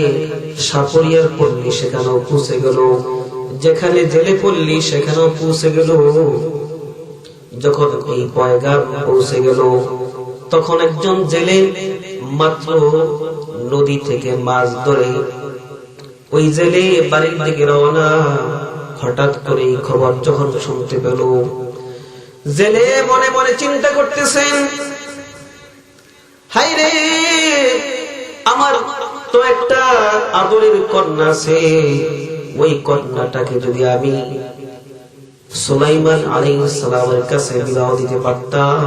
সাপরিয়ার পল্লী সেখানেও পৌঁছে গেল, যেখানে জেলে পল্লী সেখানেও পৌঁছে গেল। যখন এই পয়গাম পৌঁছে গেল, তখন একজন জেলে মাত্র নদী থেকে মাছ ধরে ওই জেলে বাড়ির দিকে রওনা। হঠাৎ করে খবর যখন শুনতে পেল, জেলে মনে মনে চিন্তা করতেছেন, হায় রে, আমার তো একটা আদরের কন্যা আছে, ওই কন্যাটাকে যদি আমি সুলাইমান আলাইহিস সালামের কাছে বিবাহ দিতে পারতাম,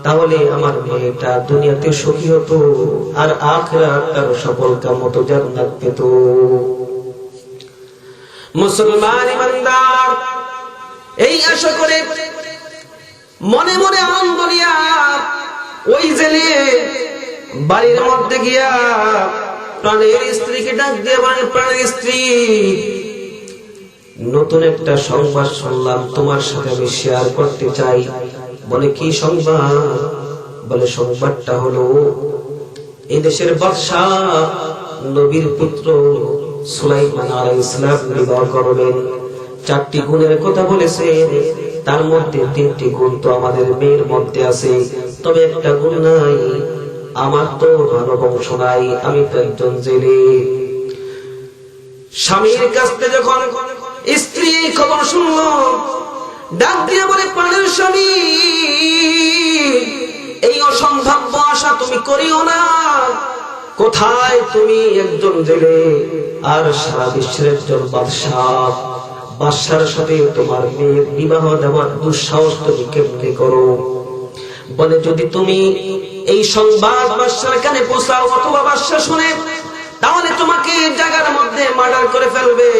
তাহলে আমার মেয়েটা দুনিয়াতে সুখী হতো আর আখিরাত তার সফল কামত জান্নাত পেত। মুসলমান ইমানদার এই আশা করে মনে মনে আনন্দ নিয়া ওই জেলে বাড়ির মধ্যে গিয়া প্রাণের স্ত্রীকে ডাক দিয়ে বলেন, প্রাণের স্ত্রী, নতুন একটা সংবাদ শুনলাম, তোমার সাথে আমি শেয়ার করতে চাই। বলে কি সংবাদ? বলে সংবাদটা হলো এই দেশের বাদশাহ নবীর পুত্র সুলাইমান আলাইহিস সালাম বিবাহ করবেন। 4টি গুণের কথা বলেছেন, তার মধ্যে 3টি গুণ তো আমাদের মেয়ের মধ্যে আছে, তবে একটা গুণ নাই। আমার তো ভালো বংশ নাই, আমি তো একজন জেলে। স্বামীর কাছ থেকে যখন স্ত্রী এই খবর শুনলো, ডাক দিয়ে বলে, প্রাণের স্বামী, এই অসম্ভাব্য আশা তুমি করিও না। কোথায় তুমি একজন জেলে আর সারা বিশ্বের একজন বাদশার সাথে তোমার মেয়ের বিবাহ দেওয়ার দুঃসাহস তুমি কেমনে করো? বলে, যদি তুমি এই সংবাদ বাদশার কানে পৌঁছাও অথবা বাদশা শুনে, তাহলে তোমাকে জায়গার মধ্যে মার্ডার করে ফেলবে।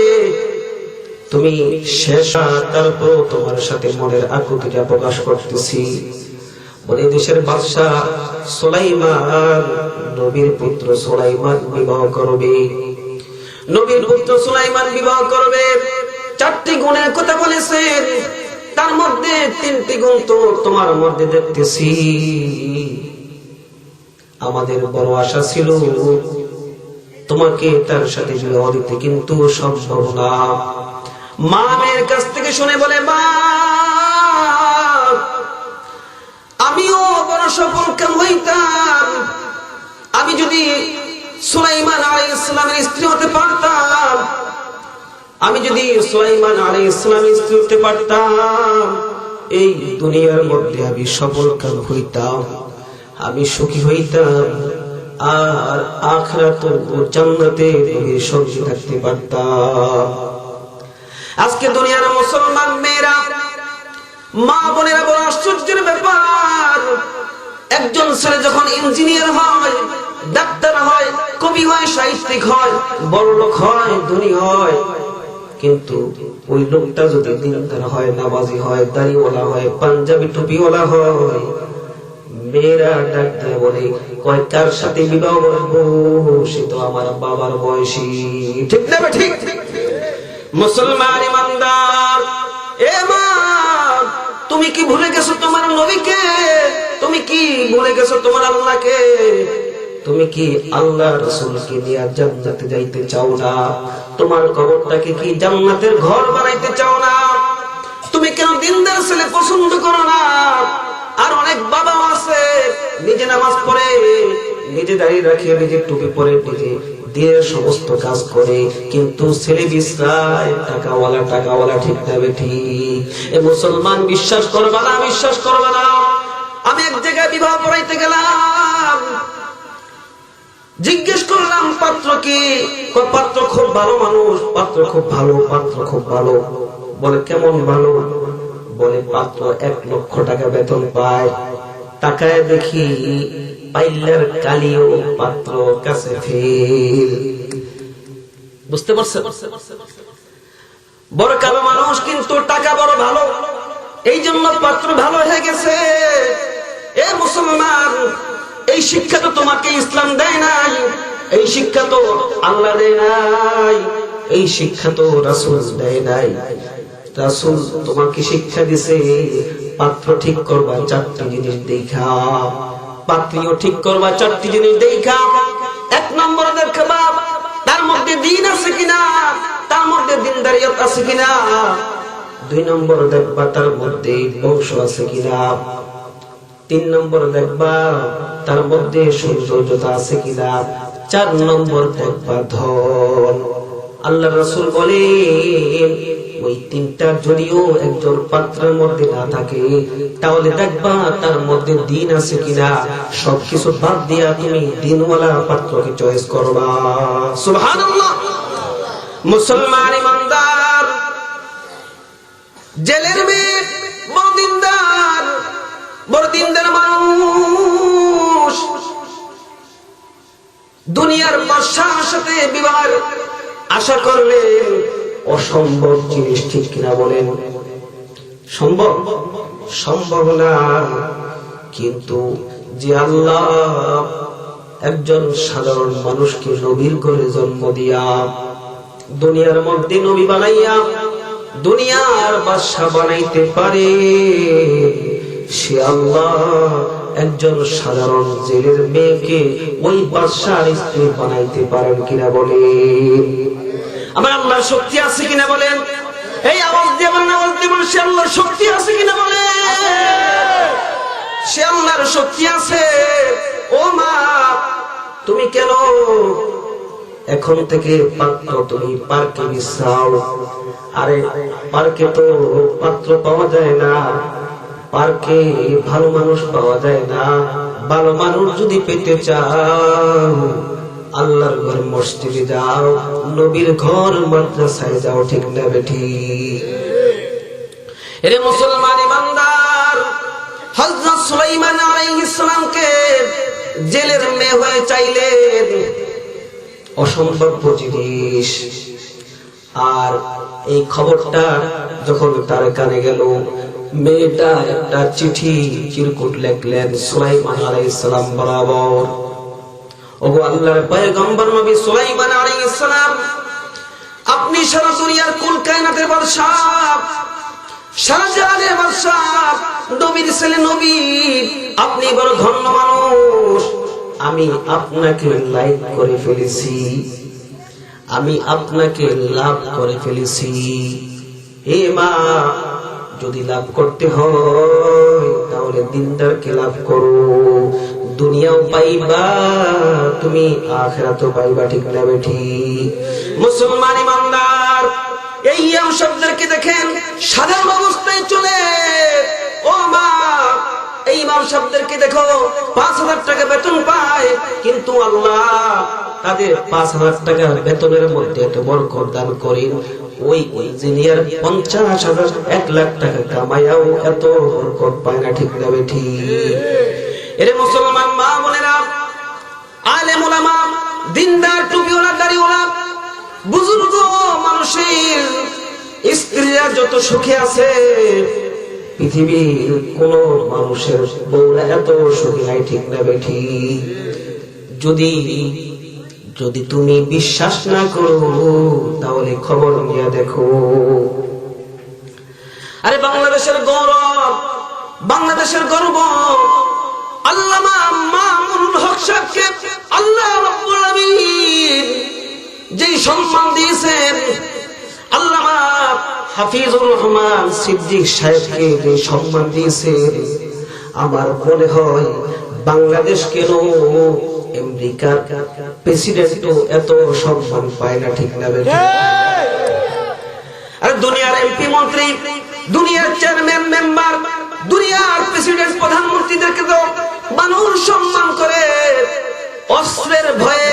তুমি শেষ, তারপর তোমার সাথে মনের আকুতিটা প্রকাশ করতেছি। বলে, দেশের বাদশা সুলাইমান, নবীর পুত্র সুলাইমান বিবাহ করবে। নবীর পুত্র সুলাইমান বিবাহ করবে। 4টি গুণের কথা বলেছেন, তার মধ্যে 3টি গুণ তো তোমার মধ্যে দেখতেছি। আমাদের বড় আশা ছিল তোমাকে তার সাথে বিবাহ দিতে, কিন্তু সম্ভব না। মা মেয়ের কাছ থেকে শুনে বলে, মা, আমিও বড় সফল কাম হইতাম, আমি যদি সুলাইমান আলাইহিস সালামের স্ত্রী হতে পারতাম, আমি যদি সুলাইমান আলাইহিস সালামের স্ত্রী হতে পারতাম, এই দুনিয়ার মধ্যে আমি সফল কাম হইতাম, আমি সুখী হইতাম, আর আখিরাত ও জান্নাতে নবীর সঙ্গে থাকতে পারতাম। আজকে দুনিয়ার মুসলমান মেয়েরা, মা বোনেরা, বড় আশ্চর্যের ব্যাপার। একজন ছেলে যখন ইঞ্জিনিয়ার হয়, ডাক্তার হয়, কবি হয়, সাহিত্যিক হয়, বড় লোক হয়, ধনী হয়, কিন্তু ওই লোকটা যদি দিনদার হয়, নামাজি হয়, দাড়িওয়ালা হয়, পাঞ্জাবি টুপিওয়ালা হয়, মেয়েরা ডাকতে বলে, কয় কার সাথে বিবাহ করবো? সে তো আমার বাবার বয়সী। ঠিক না? ঠিক। মুসলমান ইমানদার, এ মা, তুমি কি ভুলে গেছো তোমার নবীকে? তুমি কি ভুলে গেছো তোমার আল্লাহকে? তুমি কি আল্লাহ রাসূলকে নিয়ে জান্নাতে যাইতে চাও না? তোমার কবরটাকে কি জান্নাতের ঘর বানাইতে চাও না? তুমি কেন দিনদার ছেলে পছন্দ করো না? আর অনেক বাবা আছে, নিজে নামাজ পড়ে, নিজে দাঁড়িয়ে রাখে, নিজে টুপি পরে, নিজে দিয়ে সমস্ত কাজ করে, কিন্তু ছেলে বিশ্রায় টাকাওয়ালা। ঠিক না ঠিক? এ মুসলমান, বিশ্বাস করবা না, বিশ্বাস করবা না। আমি এক জায়গায় বিবাহ পড়াইতে গেলাম, জিজ্ঞেস করলাম পাত্র কি? পাত্র খুব ভালো মানুষ, পাত্র খুব ভালো। বলে, কেমন ভালো? বলে, পাত্র 1 লক্ষ টাকা বেতন পায়। টাকায় দেখি পাইলার কালিও পাত্র কাছে ফেল। বুঝতে পারছেন? বড় কালো মানুষ, কিন্তু টাকা বড় ভালো, এই জন্য পাত্র ভালো হয়ে গেছে। এ মুসলমান, এই শিক্ষা তো তোমাকে ইসলাম দেয় নাই, এই শিক্ষা তো আল্লাহ দেয় নাই, এই শিক্ষা তো রাসূল দেয় নাই। রাসূল তোমাকে শিক্ষা দিছে, পাত্র ঠিক করবা 4টি জিনিস দেখা, পাত্রীও ঠিক করবা 4টি জিনিস দেখা। 1 নম্বরে দেখবা তার মধ্যে দ্বীন আছে কিনা, তার মধ্যে দিনদারিয়ত আছে কিনা। 2 নম্বরে দেখবা তার মধ্যে বংশ আছে কিনা। 3 নম্বর দেখবা তার মধ্যে সৌন্দর্যতা আছে কিনা। 4 নম্বর দেখবা ধন। আল্লাহ রাসূল বলেন, ওই 3টা যদিও একজন পাত্রের মধ্যে না থাকে, তাহলে দেখবা তার মধ্যে দিন আছে কিনা। সবকিছু বাদ দিয়া তুমি দিনওয়ালা পাত্রকে চয়েস করবা। সুবহানাল্লাহ। মুসলমান ইমানদার, জেলের মেয়ে বড় দিনদার মানুষ, দুনিয়ার বাদশার সাথে বিবাহের আশা করলেন, অসম্ভব জিনিস। ঠিক কিনা বলেন? সম্ভব না। কিন্তু যে আল্লাহ একজন সাধারণ মানুষকে নবীর ঘরে জন্ম দিয়া, দুনিয়ার মধ্যে নবী বানাইয়া দুনিয়ার বাদশা বানাইতে পারে, সে আল্লাহ একজন সাধারণ জেলের মেয়েকে ওই বাদশার স্ত্রী বানাইতে পারেন কিনা বলেন? আমার আল্লাহর শক্তি আছে কিনা বলেন? এই আওয়াজ দিয়ে বলেন, সে আল্লাহর শক্তি আছে কিনা বলেন? সে আল্লাহর শক্তি আছে। ও মা তুমি কেন এখন থেকে পাত্র তুমি পার্কে বিশ্রাও? আরে পার্কে তো পাত্র পাওয়া যায় না, পার্কে ভালো মানুষ পাওয়া যায় না। ভালো মানুষ যদি পেতে চাও আল্লাহর ঘর মসজিদে যাও, নবীর ঘর মাদ্রাসায় যাও, ঠিক না বেঠি? এরে মুসলমান ইমানদার, হযরত সুলাইমান আলাইহিস সালামকে জেলের মেয়ে হয়ে চাইলেন, অসম্ভব জিনিস। আর এই খবরটা যখন তার কানে গেল, মেয়েটা একটা চিঠি চিরকুট লিখলেন সুলাইমান আলাইহিস সালাম বরাবর। ওগো আল্লাহর পয়গম্বর নবী সুলাইমান আলাইহিস সালাম, আপনি সারা দুনিয়ার কুল কায়নাতের বাদশা, সারা জাহানের বাদশা, নবীর ছেলে নবী, আপনি বড় ধন্য মানুষ। আমি আপনাকে লাইক করে ফেলেছি, আমি আপনাকে লাভ করে ফেলেছি। হে মা, যদি লাভ করতে হয় তাহলে দিনদারকে লাভ করো, দুনিয়াও পাইবা তুমি, আখিরাতও পাইবা, ঠিক না বেঠি? মুসলমান ইমানদার, এই ইমাম শব্দকে দেখেন সাধারণ অবস্থায় চলে। ও মা, এই ইমাম শব্দকে দেখো ৫,০০০ টাকা বেতন পায়, কিন্তু আল্লাহ তাদের ৫,০০০ টাকার বেতনের মধ্যে এত বরকত দান করেন। ওই ইঞ্জিনিয়ার ৫০,০০০ ১,০০,০০০ টাকা কামাইয়াও এত বরকত পায় না, ঠিক না বেঠি? এরে মুসলমান মা বোনেরা, আলেম ওলামা, দিনদার, টুপিওয়ালা, দাড়িওয়ালা, বুজুর্গ মানুষের স্ত্রীরা যত সুখে আছে, পৃথিবীর কোন মানুষের বউরা এত সুখী নাই, ঠিক না বেঠি? যদি তুমি বিশ্বাস না করো তাহলে খবর নিয়ে দেখো। আরে বাংলাদেশের গৌরব, বাংলাদেশের গর্ব আল্লামা মামুনুল হক সাহেবকে আল্লাহ রাব্বুল আলামিন যেই সম্মান দিয়েছেন, আল্লামা হাফিজুর রহমান সিদ্দিক সাহেবকে যে সম্মান দিয়েছেন, আমার মনে হয় বাংলাদেশ কেন আমেরিকার প্রেসিডেন্টও এত সম্মান পায় না, ঠিক না বেঠি? আর দুনিয়ার এমপি মন্ত্রী, দুনিয়ার চেয়ারম্যান মেম্বার, দুনিয়ার প্রেসিডেন্ট প্রধানমন্ত্রীদেরকে তো মানুষ সম্মান করে অস্ত্রের ভয়ে,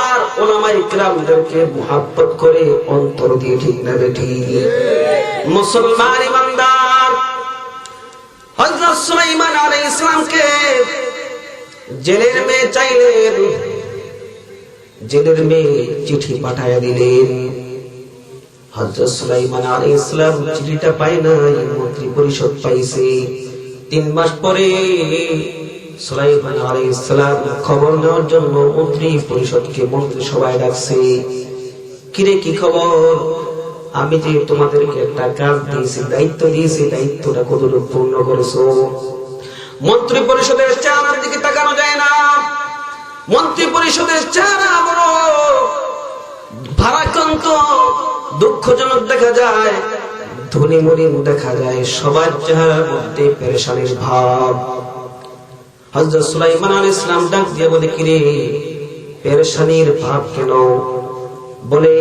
আর ওলামায়ে কিরামদেরকে মুহাব্বত করে অন্তর দিয়ে, ঠিক না বেঠি? মুসলমান ইমানদার, হযরত সুলাইমান আলাইহিস সালামকে জেলের মেয়ে চাইলেন, জেলের মেয়ে চিঠি পাঠায়া দিলেন। হযরত সুলাইমান আলাইহিস সালাম চিঠিটা পায় নাই, মন্ত্রী পরিষদ পাইছে। ৩ মাস পরে সুলাইমান আলাইহিস সালাম খবর নেওয়ার জন্য মন্ত্রী পরিষদকে মন্ত্রী সভায় ডাকছে। কিরে, কি খবর? আমি যে তোমাদেরকে একটা কাজ দিয়েছি, দায়িত্ব দিয়েছি, দায়িত্বটা কতটুকু পূর্ণ করেছো? মন্ত্রী পরিষদের চেহারার দিকে তাকানো যায় না। মন্ত্রী পরিষদের চেহারা বড় ভারাক্রান্ত, দুঃখজনক দেখা যায়, ধনী মলিন দেখা যায়, সবার চেহারার মধ্যে পেরেশানির ভাব। হযরত সুলাইমান আলাইহিস সালাম ডাক দিয়ে বলে, কিরে, পেরেশানির ভাব কেন? বলে,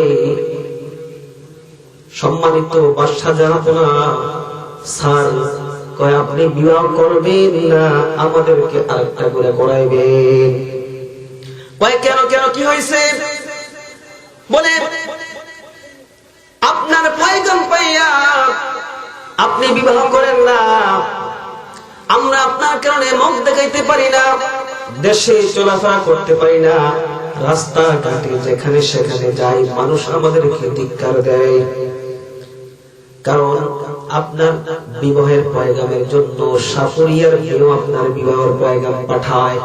সম্মানিত বাদশা জানাতো না স্যার, কয় আপনি বিবাহ করবেন না আমাদেরকে আরেকটা করে করাইবেন। কয় কেন কেন, কি হয়েছে? বলে, আপনার পয়গাম পাইয়া আপনি বিবাহ করেন না, আমরা আপনার কারণে মুখ দেখাইতে পারি না, দেশে চলাফেরা করতে পারি না, রাস্তাঘাটে যেখানে সেখানে যাই মানুষ আমাদেরকে ধিক্কার দেয়, কারণ আপনার বিবাহের পয়গামের জন্য সাপুরিয়ার মেয়েও আপনার বিবাহের পয়গাম পাঠায়।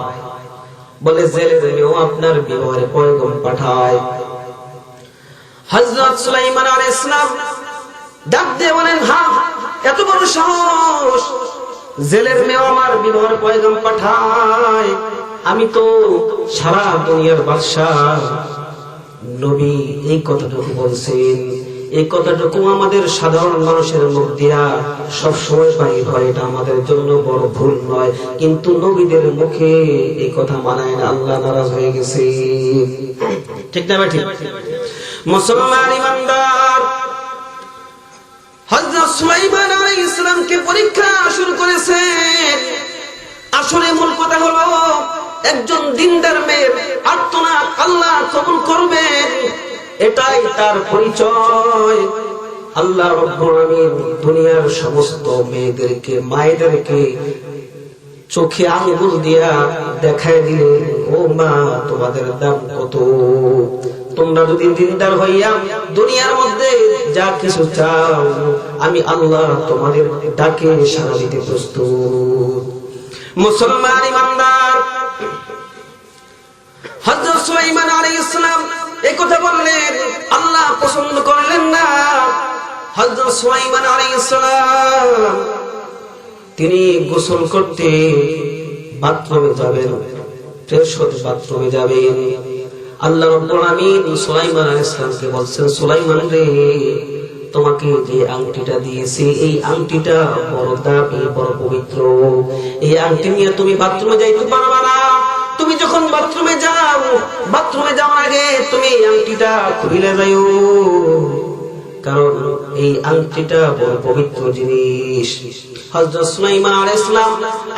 বলে, জেলের মেয়েও আপনার বিবাহের পয়গাম পাঠায়। হযরত সুলাইমান আলাইহিস সালাম ডাক দিয়ে বলেন, হ্যাঁ, এত বড় সাহস, জেলের মেয়েও আমার বিবাহের পয়গাম পাঠায়। আমি তো সারা দুনিয়ার বাদশা, নবী এই কথাটুকু বলছেন, এই কথাটুকু আমাদের সাধারণ মানুষের মুখ দিয়া সবসময় বাইর হয়, এটা আমাদের জন্য বড় ভুল নয়, কিন্তু নবীদের মুখে এই কথা মানায় না, আল্লাহ নারাজ হয়ে গেছে। ঠিক না ভাই? ঠিক। মুসলমান ইমানদার হযরত সুলাইমান আলাইহিস সালামকে পরীক্ষা শুরু করেছেন। আসলে মূল কথা হলো একজন দিনদার মেয়ের আর্তনাদ আল্লাহ কবুল করবেন, এটাই তার পরিচয়। আল্লাহ রাব্বুল আলামিন দুনিয়ার সমস্ত মেয়েদেরকে, মায়েদেরকে চোখে আঙ্গুল দিয়া দেখায় দিলেন, ও মা তোমাদের দাম কত, তোমরা যদি দিনদার হইয়া দুনিয়ার মধ্যে যা কিছু চাও আমি আল্লাহ তোমাদের ডাকে সাড়া দিতে প্রস্তুত। মুসলমান ইমানদার হযরত সুলাইমান আলাইহিস সালাম এই কথা বললেন, আল্লাহ পছন্দ করলেন না। হযরত সুলাইমান আলাইহিস সালাম তিনি গোসল করতে বাথরুমে যাবেন, ফ্রেশ হতে বাথরুমে যাবেন। আল্লাহ রাব্বুল আলামিন সুলাইমান আলাইহিস সালামকে বলছেন, সুলাইমান রে, তোমাকে যে আংটিটা দিয়েছি এই আংটিটা বড় দামি, বড় পবিত্র, এই আংটি নিয়ে তুমি বাথরুমে যাইতে পারবা না। তুমি যখন বাথরুমে যাও, বাথরুমে যাওয়ার আগে তুমি এই আংটিটা খুলে যাও, কারণ এই আংটিটা বড় পবিত্র জিনিস। হযরত সুলাইমান আলাইহিস সালাম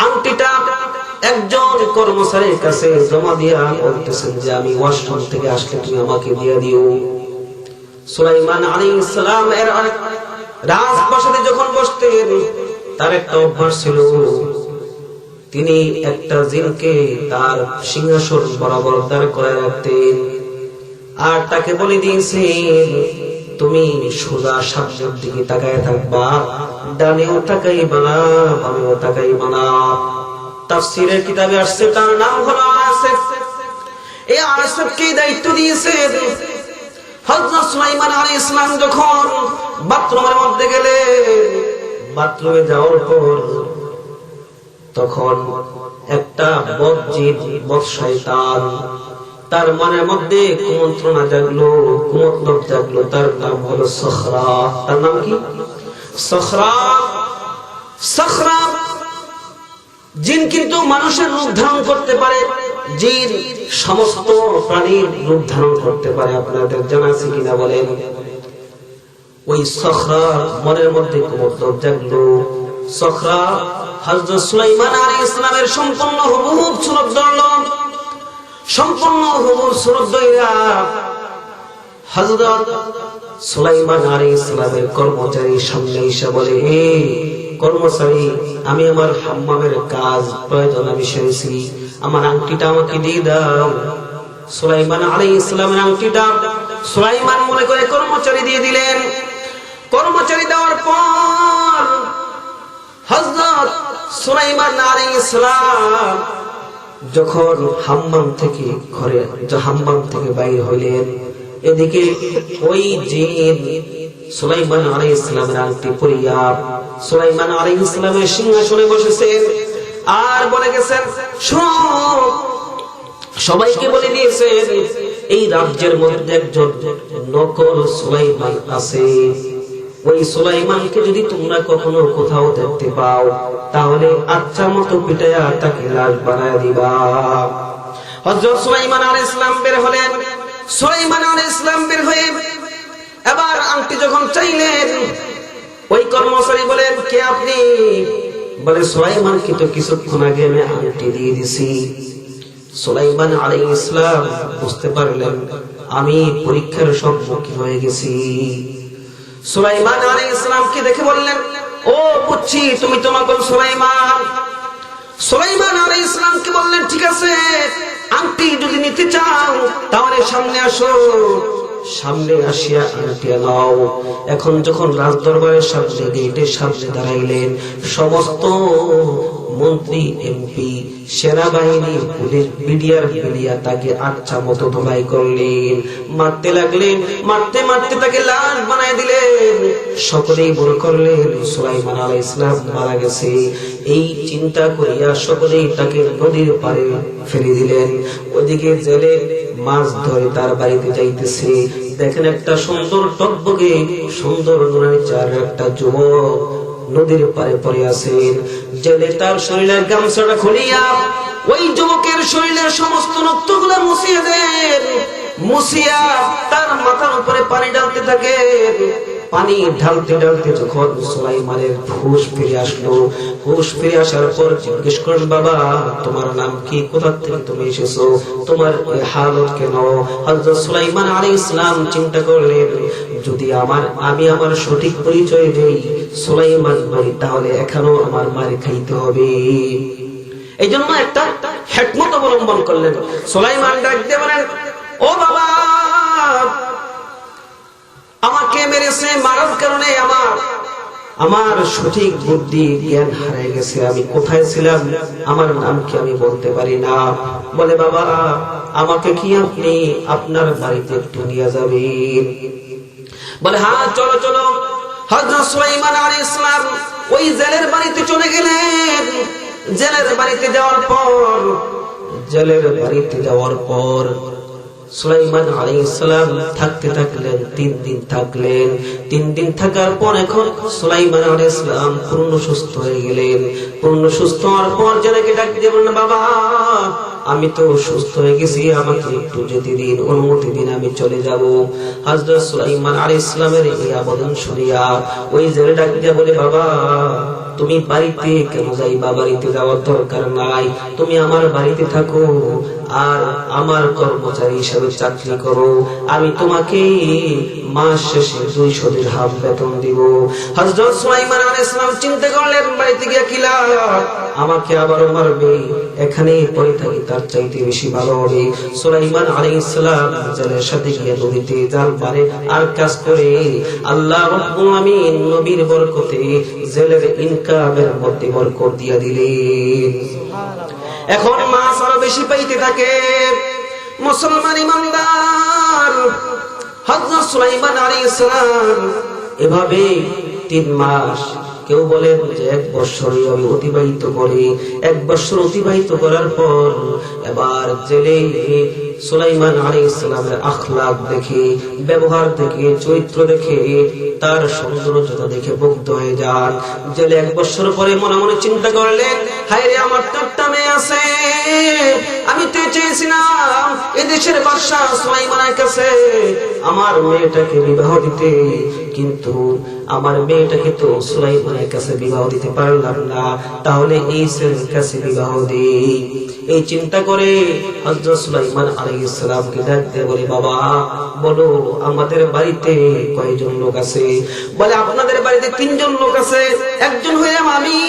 আংটিটা একজন কর্মচারীর কাছে জমা দিয়া বলতেছেন যে আমি ওয়াশরুম থেকে আসলে তুমি আমাকে দিয়ে দিও। সুলাইমান আলাইহিস সালাম এর রাজপ্রাসাদে যখন বসতেন তার একটা অভ্যাস ছিল, তিনি একটা জিনকে তার সিংহাসন বরাবর দাঁড় করে রাখতেন আর তাকে বলে দিয়েছেন, তুমি সোজা সামনের দিকে তাকায় থাকবা, ডানেও তাকাইবা না, বামেও তাকাইবা না। তাফসীরের কিতাবে আসছে তার নাম হলো আসিফ। এই আসিফকে দায়িত্ব দিয়েছেন। হযরত সুলাইমান আলাইহিস সালাম যখন বাথরুমের মধ্যে গেলেন, বাথরুমে যাওয়ার পর তখন একটা বদজিন, বদ শয়তান তার মনের মধ্যে কুমন্ত্রণা জাগলো, কুমতলব জাগলো। তার নাম হলো সখরা। তার নাম কি? সখরা। সখরা জিন কিন্তু মানুষের রূপ ধারণ করতে পারে, জিন সমস্ত প্রাণীর রূপ ধারণ করতে পারে। আপনাদের জানা আছে কিনা বলেন? ওই সখরা মনের মধ্যে কুমতলব জাগলো। সখরা হযরত সুলাইমান আলাইহিস সালামের সম্পূর্ণ হুবহু সুরত ধরল, সম্পূর্ণ হুবহু সুরত ধইরা হযরত সুলাইমান আলাইহিস সালামের কর্মচারীর সামনে এসে বলে, এই কর্মচারী, আমি আমার হাম্মামের কাজ প্রয়োজন আমি সেরেছি, আমার আংটিটা আমাকে দিয়ে দাও। সুলাইমান আলাইহিস সালামের আংটিটা সুলাইমান মনে করে কর্মচারী দিয়ে দিলেন। কর্মচারী দেওয়ার পর হযরত সুলাইমান আলাইহিস সালাম যখন হাম্মাম থেকে ঘরে, হাম্মাম থেকে বাইরে হইলেন, এদিকে ওই জিন সুলাইমান আলাইহিস সালামের আংটি পরিয়া সুলাইমান আলাইহিস সালামের সিংহাসনে বসেছেন আর বলে গেছেন, সবাইকে বলে দিয়েছেন এই রাজ্যের মধ্যে একজন নকল সুলাইমান আছে, ওই সুলাইমানকে যদি তোমরা কখনো কোথাও দেখতে পাও তাহলে আচ্ছা মতো পিটায়া তাকে লাশ বানায় দিবা। হযরত সুলাইমান আলাইহিস সালাম বের হলেন। সুলাইমান আলাইহিস সালাম বের হয়ে এবার আংটি যখন চাইলেন, ওই কর্মচারী বলেন, কে আপনি? বলে, সুলাইমানকে তো কিছুক্ষণ আগে আমি আংটি দিয়ে দিছি। সুলাইমান আলাইহিস সালাম বুঝতে পারলেন আমি পরীক্ষার সম্মুখীন হয়ে গেছি। সুলাইমান আলাইহিস সালামকে দেখে বললেন, ও বুঝছি তুমি তো নকল সুলাইমান। সুলাইমান আলাইহিস সালামকে বললেন, ঠিক আছে, আংটি যদি নিতে চাও তাহলে সামনে আসো। সামনে আসিয়া আংটি নাও। এখন যখন রাজদরবারের সামনে গেটের সামনে দাঁড়াইলেন, সমস্ত মন্ত্রী, এমপি, সেনাবাহিনী, পুলিশ, মিডিয়া তাকে আচ্ছা মতো ধোলাই করলেন, মারতে লাগলেন। মারতে মারতে তাকে লাশ বানায় দিলেন। সকলেই মনে করলেন সুলাইমান আলাইহিস সালাম মারা গেছে। এই চিন্তা করিয়া সকলেই তাকে নদীর পাড়ে ফেলে দিলেন। ওদিকে জেলে মাছ ধরে তার বাড়িতে যাইতেছে, দেখেন একটা সুন্দর টকবগে সুন্দর নুরানি চার একটা যুবক নদীর পারে পড়ে আছেন। জেলে তার শরীরের গামছাটা খুলিয়া ওই যুবকের শরীরের সমস্ত রক্তগুলো মুছিয়ে দেন, মুছিয়া তার মাথার উপরে পানি ঢালতে থাকেন। পানি ঢালতে ঢালতে যখন সুলাইমানের হুঁশ ফিরে আসলো, হুঁশ ফিরে আসার পর জিজ্ঞেস করেন, বাবা তোমার নাম কি, কোথা থেকে তুমি এসেছো, তোমার এই হালত কেন? হযরত সুলাইমান আলাইহিস সালাম চিন্তা করলেন, যদি আমি আমার সঠিক পরিচয় দেই সুলাইমান বলি, তাহলে এখনো আমার মার খাইতে হবে। এই জন্য একটা হিকমত অবলম্বন করলেন। সুলাইমান ডাক দিয়ে বলেন, ও বাবা, আমাকে মেরেছে, মারার কারণে আমার সঠিক বুদ্ধি জ্ঞান হারিয়ে গেছে, আমি কোথায় ছিলাম, আমার নাম কি আমি বলতে পারি না। বলে, বাবা আমাকে কি আপনি আপনার বাড়িতে একটু নিয়ে যাবেন? বলে, হ্যাঁ চলো চলো। হযরত সুলাইমান আলাইহিস সালাম ওই জেলের বাড়িতে চলে গেলেন। জেলের বাড়িতে যাওয়ার পর সুলাইমান আলাইহিস সালাম থাকতে থাকলেন 3 দিন থাকলেন। 3 দিন থাকার পর এখন সুলাইমান আলাইহিস সালাম পূর্ণ সুস্থ হয়ে গেলেন। পূর্ণ সুস্থ হওয়ার পর জেলেকে ডাক দিয়ে বললেন, বাবা আমি তো সুস্থ হয়ে গেছি, আমাকে একটু যেতে দিন, অনুমতি দিন, আমি চলে যাব। হযরত সুলাইমান আলাইহিস সালামের এই আবেদন শুনিয়া ওই জেলে ডাক দিয়ে বলে, বাবা তুমি বাড়িতে কেন যাইবা? বাড়িতে যাওয়ার দরকার নাই, তুমি আমার বাড়িতে থাকো আর আমার কর্মচারী হিসেবে চাকরি করো, আমি তোমাকে মাস শেষে 200 দিরহাম বেতন দিব। হযরত সুলাইমান আলাইহিস সালাম চিন্তা করলেন, বাড়িতে গিয়ে কি লাভ, আমাকে আবার মারবে, এখানে পড়ে থাকি তার চাইতে বেশি ভালো হবে। সুলাইমান আলাইহিস সালাম জেলের সাথে গিয়ে নদীতে জাল পারে আর কাজ করে আল্লাহ রাব্বুল আমিন নবীর বরকতে জেলের ইনকামের মধ্যে বরকত দিয়ে দিলেন। এখন মাছ আরো বেশি পাইতে থাকে। মুসলমান ইমানদার, হযরত সুলাইমান আলাইহিস সালাম এভাবে 3 মাস, কেউ বলেন যে 1 বছর অতিবাহিত করে। 1 বছর অতিবাহিত করার পর এবার জেলে সুলাইমান আলাইহিস সালামের আখলাক দেখে, ব্যবহার দেখে, চরিত্র দেখে, তার সৌন্দর্যতা দেখে মুগ্ধ হয়ে যান। জেলে 1 বছর পরে মনে মনে চিন্তা করলেন, হায় রে আমার তো একটা মেয়ে আছে, আমি তো চেয়েছিলাম এদেশের বাদশা সুলাইমানের কাছে আমার মেয়েটাকে বিবাহ দিতে, কিন্তু আমার মেয়েটাকে তো সুলাইমানের কাছে বিবাহ দিতে পারলাম না, তাহলে এই ছেলের কাছে বিবাহ দেই। এই চিন্তা করে হযরত সুলাইমান আলাইহিস সালামকে ডাক দিয়ে বলে, বাবা বলো আমাদের বাড়িতে কয়জন লোক আছে? বলে, আপনাদের বাড়িতে 3 জন লোক আছে, একজন হইলাম আমি,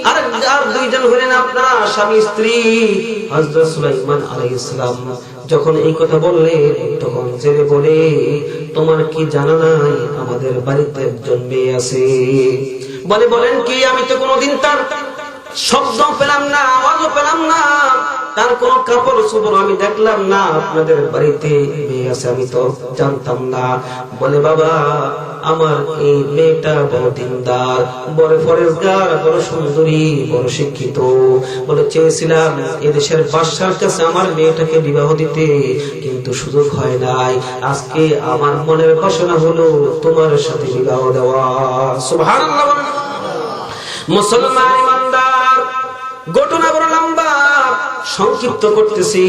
আর 2 জন হলেন আপনারা স্বামী স্ত্রী। হযরত সুলাইমান আলাইহিস সালাম যখন এই কথা বললেন তখন জেলে বলে, তোমার কি জানা নাই আমাদের বাড়িতে একজন মেয়ে আছে? বলে, বলেন কি? আমি তো কোনোদিন তার শব্দ পেলাম না, আওয়াজও পেলাম না, তার কোন কাপড় চোপড় আমি দেখলাম না, আপনাদের বাড়িতে মেয়ে আছে আমি তো জানতাম না। বলে, বাবা আমার এই মেয়েটা বড় দিনদার, বড় ফরেজগার, বড় সুন্দরী, বড় শিক্ষিত। বলে, চেয়েছিলাম এদেশের বাদশার কাছে আমার মেয়েটাকে বিবাহ দিতে, কিন্তু সুযোগ হয় নাই। আজকে আমার মনের বাসনা হলো তোমার সাথে বিবাহ দেওয়া। সুবহানাল্লাহ। মুসলমান ইমানদার, ঘটনা বড় লম্বা, সংক্ষিপ্ত করতেছি।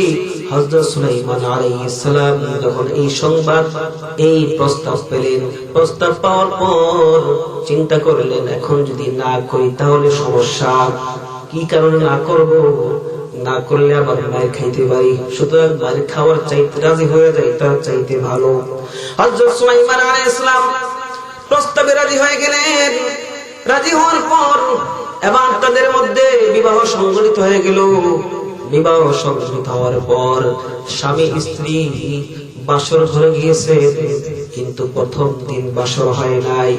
হযরত সুলাইমান আলাইহিস সালাম যখন এই সংবাদ, এই প্রস্তাব পেলেন, প্রস্তাব পাওয়ার পর চিন্তা করলেন, এখন যদি না করি তাহলে সমস্যা। কি কারণে না করব? না করলে আবার মায়ের খাইতে পারি, সুতরাং মায়ের খাওয়ার চাইতে রাজি হয়ে যায়, তার চাইতে ভালো। হযরত সুলাইমান আলাইহিস সালাম প্রস্তাবে রাজি হয়ে গেলেন। রাজি হওয়ার পর এবার তাদের মধ্যে বিবাহ সংগঠিত হয়ে গেল। বিবাহ সংগঠিত হওয়ার পর স্বামী স্ত্রী বাসর ঘরে গিয়েছে, কিন্তু প্রথম দিন বাসর হয় নাই।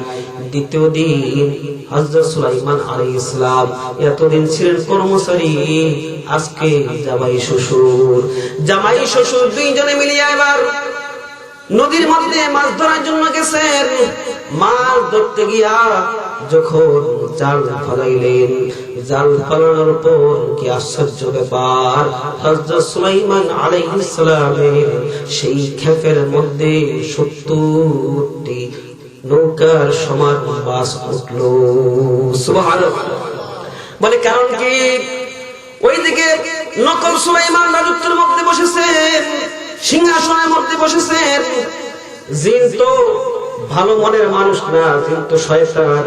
দ্বিতীয় দিন হযরত সুলাইমান আলাইহিস সালাম এতদিন ছিলেন কর্মচারী, আজকে জামাই শ্বশুর 2 জনে মিলিয়ে এবার নদীর মধ্যে মাছ ধরার জন্য গেছেন। মাছ ধরতে গিয়া যখন জাল ফলাইলেন, জাল ফলানোর পর কি আশ্চর্য ব্যাপার, হযরত সুলাইমান আলাইহিস সালামের সেই ক্ষেতের মধ্যে 70টি নৌকার সমান মাছ উঠলো। সুবহানাল্লাহ। বলে কারণ কি? ওইদিকে নকল সুলাইমান রাজত্বের মধ্যে বসেছেন, সিংহাসনের মধ্যে বসেছেন। জিন তো ভালো মনের মানুষ না, জিন তো শয়তান।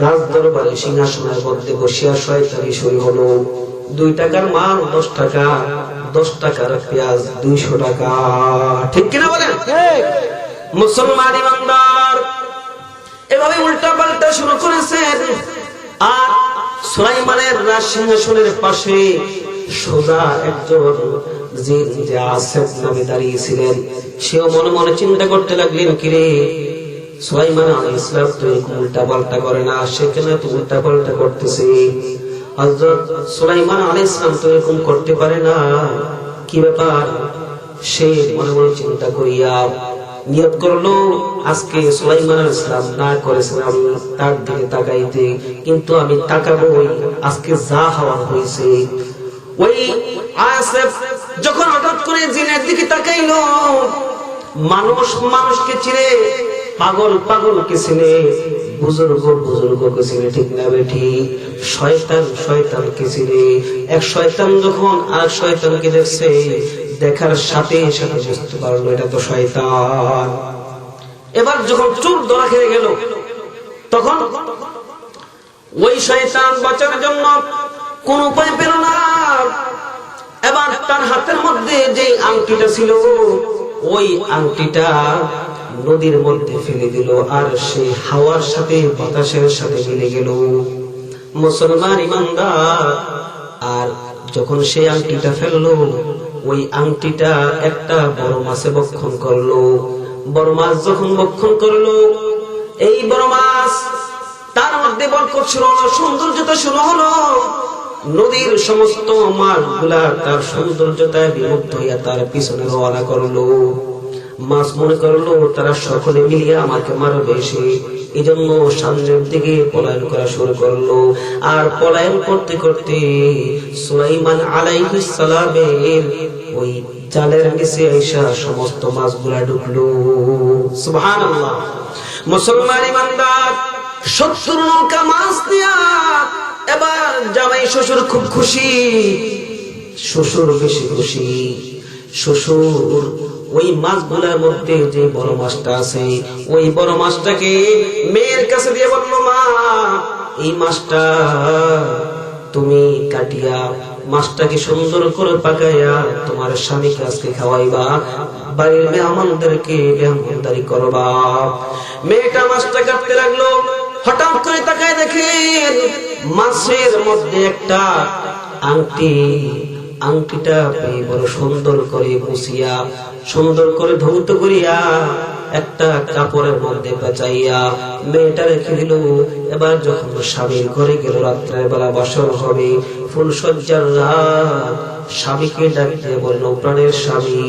রাজ দরবারে সিংহাসনের মধ্যে বসিয়া শয়তানি শুরু হলো। 2 টাকার মাল 10 টাকা, 10 টাকার পেঁয়াজ 200 টাকা। ঠিক কিনা বলেন? মুসলমান ইমানদার এভাবে উল্টা পাল্টা শুরু করেছেন। আর সুলাইমানের রাজসিংহাসনের পাশে সোজা একজন জিন যে আসেফ নামে দাঁড়িয়েছিলেন, সেও মনে মনে চিন্তা করতে লাগলেন, কিরে সুলাইমান আলাইহিস সালাম তো উল্টা পাল্টা করে না, সেখানে তো উল্টা পাল্টা করতেছে। হযরত সুলাইমান আলাইহিস সালাম তো এরকম করতে পারে না, কি ব্যাপার? সে মনে মনে চিন্তা করিয়া নিয়ত করলো, আজকে সুলাইমান আলাইহিস সালাম না করেছিলাম তার দিকে তাকাইতে, কিন্তু আমি তাকাবোই, আজকে যা হওয়ার হয়েছে। ওই আসেফ যখন হঠাৎ করে জিনের দিকে তাকাইলো, মানুষ মানুষকে চিনে, পাগল পাগলকে চিনে, বুজুর্গ বুজুর্গকে চিনে, ঠিক না বেঠি? শয়তান শয়তানকে চিনে। এক শয়তান যখন আর শয়তানকে দেখছে, দেখার সাথে সাথে বুঝতে পারলো এটা তো শয়তান। এবার যখন চোখ ধরা খেয়ে গেল, তখন ওই শয়তান বাঁচার জন্য কোন উপায় পেল না। এবার তার হাতের মধ্যে যে আংটিটা ছিল, ওই আংটিটা নদীর মধ্যে ফেলে দিল, আর সেই হাওয়ার সাথে বাতাসের সাথে মিলে গেল। মুসলমান ইমানদার, আর যখন সেই আংটিটা ফেললো, ওই আংটিটা একটা বড় মাছে ভক্ষণ করলো। বড় মাছ যখন ভক্ষণ করলো, এই বড় মাছ তার মধ্যে বরকত ছিল, সৌন্দর্যতা শুরু হলো। নদীর সমস্ত মাছগুলা তার সৌন্দর্যতায় বিমুগ্ধ হইয়া তার পিছনে রওনা করলো। মাছ মনে করলো তারা সকলে মিলিয়ে আমাকে মারবে, সে এই জন্য সামনের দিকে পলায়ন করা শুরু করলো। আর পলায়ন করতে করতে সুলাইমান আলাইহিস সালামের ওই জালের নিচে এসে সমস্ত মাছগুলা ঢুকলো। সুবহানাল্লাহ। মুসলমান ইমানদার 70 নৌকা মাছ দিয়া এবার জামাই শ্বশুর খুব খুশি, শ্বশুর বেশি খুশি। শ্বশুর ওই মাছগুলোর মধ্যে যে বড় মাছটা আছে, ওই বড় মাছটাকে মেয়ের কাছে দিয়ে বলল, মা এই মাছটা তুমি কাটিয়া মাছটাকে সুন্দর করে পাকাইয়া তোমার স্বামীকে আজকে খাওয়াইবা, বাড়ির মেহমানদেরকে মেহমানদারি করবা। মেয়েটা মাছটা কাটতে লাগলো। হঠাৎ করে তাকায় দেখেন মাছের মধ্যে একটা আংটি। আংটিটা বড় সুন্দর করে মুছিয়া, সুন্দর করে ধৌত করিয়া একটা কাপড়ের মধ্যে পেঁচাইয়া মেয়েটা রেখে দিল। এবার যখন স্বামীর ঘরে গেল, রাত্রের বেলা বাসর হবে, ফুলসজ্জার রাত, স্বামীকে ডাক দিয়ে বলল, প্রাণের স্বামী।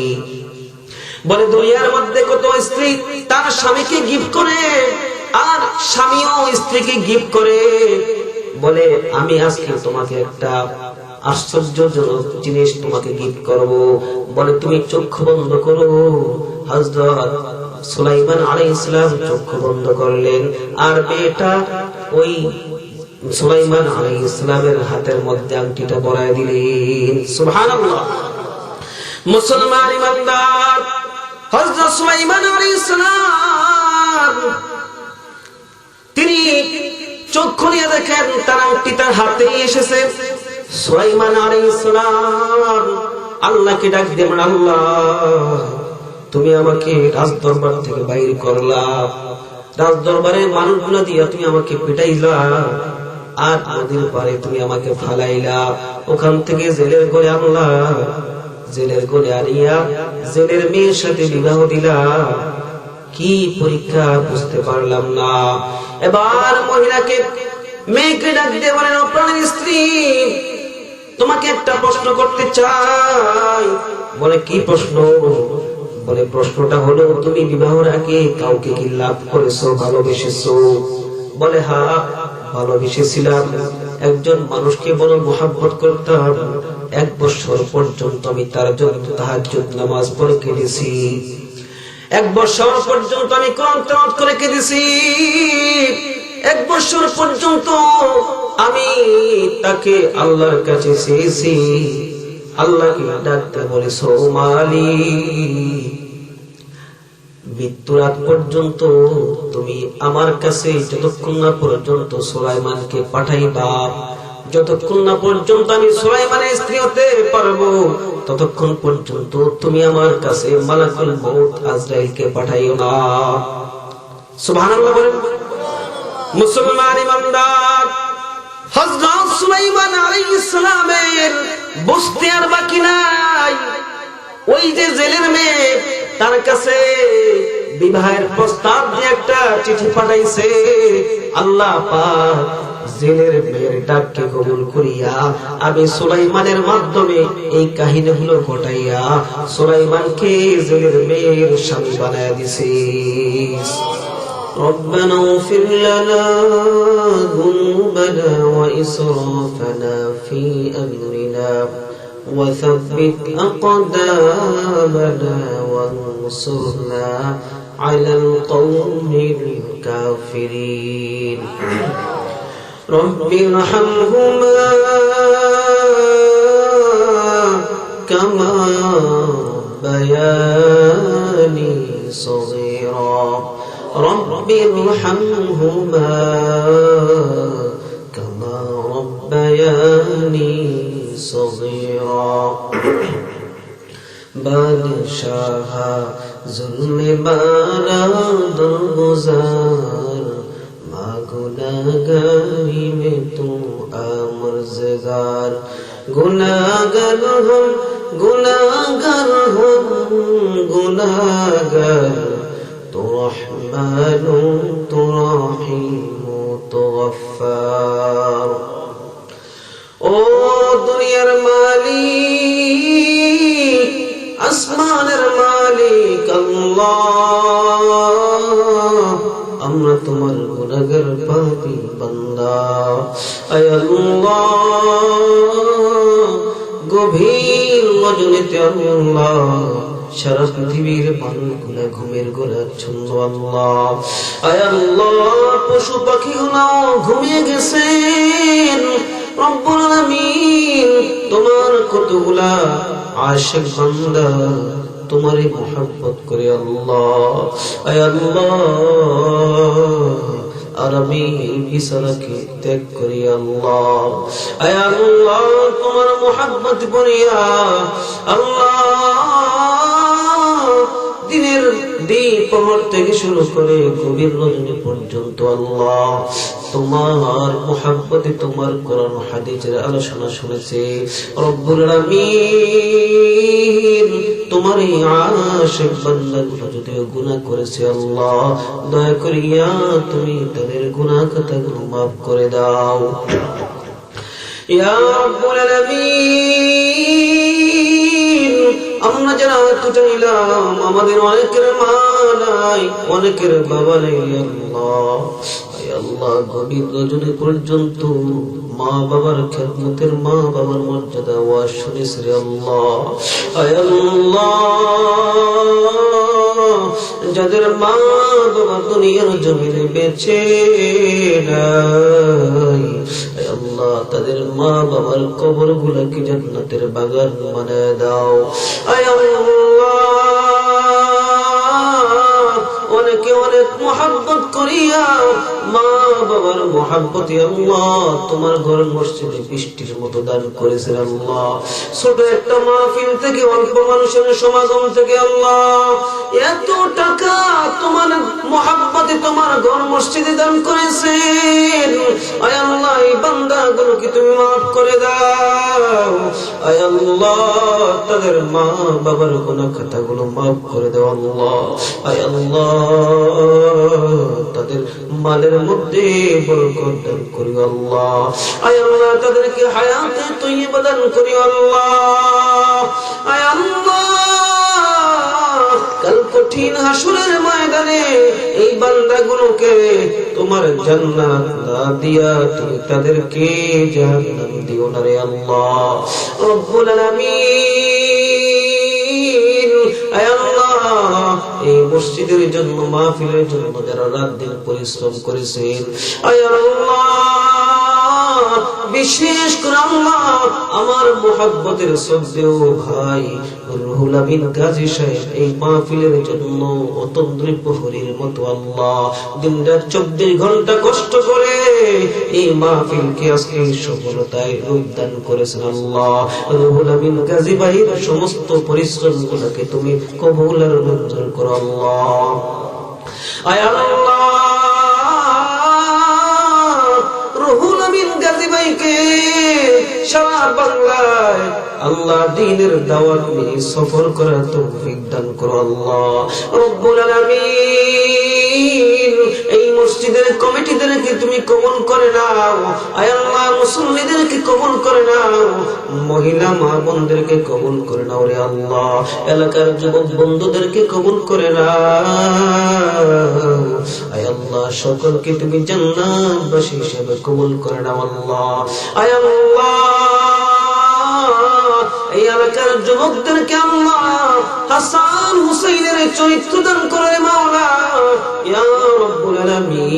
বলে দুনিয়ার মধ্যে কত স্ত্রী তার স্বামীকে গিফট করে, আর স্বামীও স্ত্রীকে গিফট করে। বলে আমি আজকে তোমাকে একটা আশ্চর্যজনক জিনিস তোমাকে গিফট করব। বলে তুমি চক্ষু বন্ধ করো। হযরত সুলাইমান আলাইহিস সালাম চক্ষু বন্ধ করলেন, আর মেয়েটা ওই সুলাইমান আলাইহিস সালামের হাতের মধ্যে আংটিটা পরায় দিলেন। সুবহানাল্লাহ। মুসলমান ইমানদার, হযরত সুলাইমান আলাইহিস সালাম তিনি চক্ষু নিয়ে দেখেন তার আংটি তার হাতেই এসেছে। সুলাইমান আলাইহিস সালাম আল্লাহকে ডাক দিয়ে, আল্লাহ তুমি আমাকে রাজ দরবার থেকে বাইরে করলা, রাজ দরবারে মানুষগুলো দিয়া তুমি আমাকে পিটাইলা, আর নদীর পারে তুমি আমাকে ফালাইলা, ওখান থেকে জেলের ঘরে আনলা, জেলের ঘরে আনিয়া জেলের মেয়ের সাথে বিবাহ দিলা। কি পরীক্ষা বুঝতে পারলাম না। এবার মহিলাকে মেয়েকে ডাক দিয়ে বলেন, প্রাণের স্ত্রী তোমাকে একটা প্রশ্ন করতে চাই। বলে কি প্রশ্ন? বলে প্রশ্নটা হলো, তুমি বিবাহের আগে কাউকে কি লাভ করেছো, ভালোবেসেছো? বলে হ্যাঁ, ভালোবেসেছিলাম। একজন মানুষকে বড় মহব্বত করতাম, 1 বছর পর্যন্ত আমি তার জন্য তাহাজ্জুদ নামাজ পড়ে কেঁদেছি। 1 বছর পর্যন্ত আমি কোরআন তেলাওয়াত করে কেঁদেছি। 1 বছর পর্যন্ত আমি তাকে আল্লাহর কাছে চেয়েছি। আল্লাহকে ডাকতে বলেছ, মালিক, মৃত্যুর আগ পর্যন্ত তুমি আমার কাছে যতক্ষণ না পর্যন্ত সুলাইমানকে পাঠাইবা, যতক্ষণ না পর্যন্ত আমি সুলাইমানের স্ত্রী হতে পারবো, ততক্ষণ পর্যন্ত তুমি আমার কাছে মালাকুল মউত আজরাইলকে পাঠাইও না। সুবহানাল্লাহ বলেন। মুসলমান ইমানদার, হযরত সুলাইমান আলাইহিস সালামের বুঝতে আর বাকি নাই। ওই যে জেলের মেয়ে, তার কাছে বিবাহের প্রস্তাব দিয়ে একটা চিঠি পাঠাইছে। আল্লাহ পাক জেলের মেয়ের ডাককে কবুল করিয়া আমি সুলাইমানের মাধ্যমে এই কাহিনীগুলো ঘটাইয়া সুলাইমানকে জেলের মেয়ের স্বামী বানায়া দিছি। ربنا اغفر لنا ذنوبنا وإسرافنا في أمرنا وثبت أقدامنا وانصرنا على القوم الكافرين رب ارحمهما كما بياني صغيرا رب ارحمهما كما ربياني صغيرا بادشاہ ظلم بارا درگزار ما گناہگاری میں تو آمرزگار گناہگر ہم گناہگر ہم گناہگر تو رحمن تو رحیم تو غفار ও দুনিয়ার মালিক, আসমানের মালিক আল্লাহ, আমরা তোমার গুনাহগার পাপী বান্দা। আয় আল্লাহ, গভীর রজনীতে আল্লাহ সারা পৃথিবীর মানুষগুলা ঘুমের গোলাচ্ছন্ন আল্লাহ। আয় আল্লাহ, পশু পাখিগুলো ঘুমিয়ে গেছেন। রব্বুল আলামিন, তোমার কতগুলা আশিক বান্দা তোমারই মহব্বত করে আল্লাহ। আয় আল্লাহ, আর আমি বিছানাকে ত্যাগ করি আল্লাহ। আয় আল্লাহ, তোমার মহব্বত করিয়া আল্লাহ দিনের দ্বিপ্রহর থেকে শুরু করে গভীর রজনী পর্যন্ত আল্লাহ তোমার মহব্বতে তোমার কোরআন হাদিসের আলোচনা শুনেছে। রব্বুল আলামিন, তোমার এই আশিক বান্দাগুলো যদি গুনাহ করেছে আল্লাহ, দয়া করিয়া তুমি তাদের গুনাহ খাতাগুলো মাফ করে দাও। ইয়া রাব্বুল আলামিন, আমরা যারা তো চাইলাম, আমাদের অনেকের মা নাই, অনেকের বাবা নেই আল্লাহ। আল্লাহ, গভীর রজনী পর্যন্ত মা বাবার খেদমতের, মা বাবার মর্যাদা ওয়াজ শুনিস রে আল্লাহ। আয় আল্লাহ, যাদের মা বাবা দুনিয়ার জমিনে বেঁচে নাই, আয় আল্লাহ, তাদের মা বাবার কবর গুলাকে জান্নাতের বাগান বানায় দাও। আয় আল্লাহ, অনেকে অনেক মহব্বত করিয়া মা বাবার মহব্বতে আল্লাহ তোমার ঘর মসজিদে বৃষ্টির মতো দান করেছেন আল্লাহ। ছোট একটা মাহফিল থেকে, অল্প মানুষের সমাগম থেকে আল্লাহ এত টাকা তোমার মহব্বতে তোমার ঘর মসজিদে দান করেছেন। আয় আল্লাহ, এই বান্দাগুলোকে তুমি মাফ করে দাও। আয় আল্লাহ, তাদের মা বাবার গুনাহ খাতাগুলো মাফ করে দাও আল্লাহ। আয় আল্লাহ, তাদের মালের মধ্যে বরকত দান করি আল্লাহ। আয় আল্লাহ, তাদেরকে হায়াতে তৈয়বা দান করি আল্লাহ। আয় আল্লাহ, কাল কঠিন হাসরের ময়দানে এই বান্দাগুলোকে তোমার জান্নাত না দিয়া তুমি তাদেরকে জাহান্নাম দিও না রে আল্লাহ রব্বুল আলামিন। আয় আল্লাহ, এই মসজিদের জন্য মাহফিলের জন্য যারা রাত দিন পরিশ্রম করেছেন, আয় আল্লাহ বিশেষ করে আল্লাহ আমার মুহাব্বতের শ্রদ্ধেয় ভাই রুহুল আমিন গাজী সাহেব এই মাহফিলের জন্য অতন্দ্রী প্রহরীর মতো আল্লাহ দিনরাত 24 ঘন্টা কষ্ট করে এই মাহফিলকে আজকে সফলতায় রূপদান করেছেন আল্লাহ। রুহুল আমিন গাজী ভাইয়ের সমস্ত পরিশ্রম গুলোকে তুমি কবুল আর মঞ্জুর করো আল্লাহ। আয় আল্লাহ, রুহুল আমিন গাজী ভাইকে সারা বাংলায় আল্লাহ দ্বীনের দাওয়াত নিয়ে সফর করার তৌফিক দান করো আল্লাহ রব্বুল আলামিন। এই মসজিদের কমিটিদেরকে তুমি কবুল করে নাও, আয় আল্লাহ মুসল্লিদেরকে কবুল করে নাও, মহিলা মা বোনদেরকে কবুল করে নাও রে আল্লাহ, এলাকার যুবক বন্ধুদেরকে কবুল করে নাও, আয় আল্লাহ সকলকে তুমি জান্নাতবাসী হিসেবে কবুল করে নাও আল্লাহ। আয় আল্লাহ, এই এলাকার যুবকদেরকে আল্লাহ হাসান হুসাইনের চরিত্র দান করে মাওলা ইয়া রব্বুল আলামিন।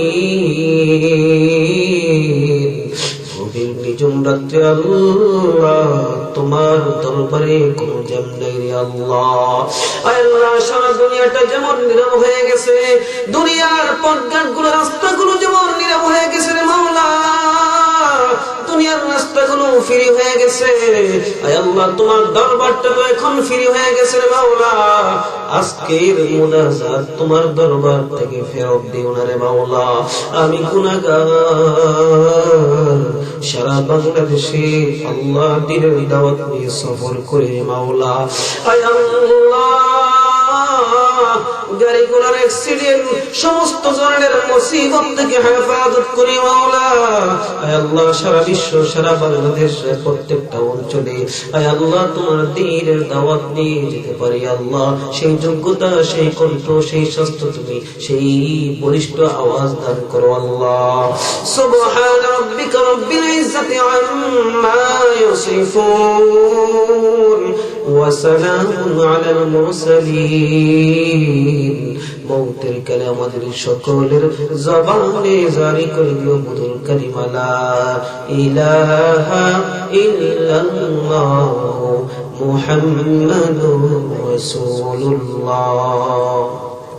গভীর নিঝুম রাত্রে আল্লাহ তোমার দরবারে কোনো জ্যাম নাই রে আল্লাহ। আল্লাহ সারা দুনিয়াটা যেমন নীরব হয়ে গেছে, দুনিয়ার পথঘাটগুলো রাস্তাগুলো যেমন নীরব হয়ে গেছে রে মাওলা, দুনিয়ার রাস্তাগুলো ফ্রি হয়ে গেছে, আয় আল্লাহ তোমার দরবারটা তো এখন ফ্রি হয়ে গেছে রে মাওলা। আজকের মুনাজাত তোমার দরবার থেকে ফেরত দিও না রে মাওলা। আমি গুনাহগার, সারা বাংলাদেশে আল্লাহ দ্বীনের দাওয়াত নিয়ে সফর করে মাওলা। আয় আল্লাহ, গাড়ি ঘোড়ার অ্যাক্সিডেন্ট সমস্ত ধরনের মুসিবত থেকে হেফাজত করি মাওলা। আয় আল্লাহ সারা বিশ্ব সারা বাংলাদেশের প্রত্যেকটা অঞ্চলে আয় আল্লাহ তোমার দ্বীনের দাওয়াত নিয়ে যেতে পারি আল্লাহ, সেই যোগ্যতা, সেই কণ্ঠ, সেই স্বাস্থ্য তুমি সেই বলিষ্ঠ আওয়াজ দান করো আল্লাহ। সুবহান রাব্বিকা রাব্বিল ইজ্জাতি আম্মা ইয়াসিফুন ওয়া সালামুন আলাল মুরসালিন। মৌতের কালে আমাদের সকলের জবানে জারি করে দিও মধুর কালিমা লা ইলাহা ইল্লাল্লাহ মুহাম্মাদুর রাসূলুল্লাহ।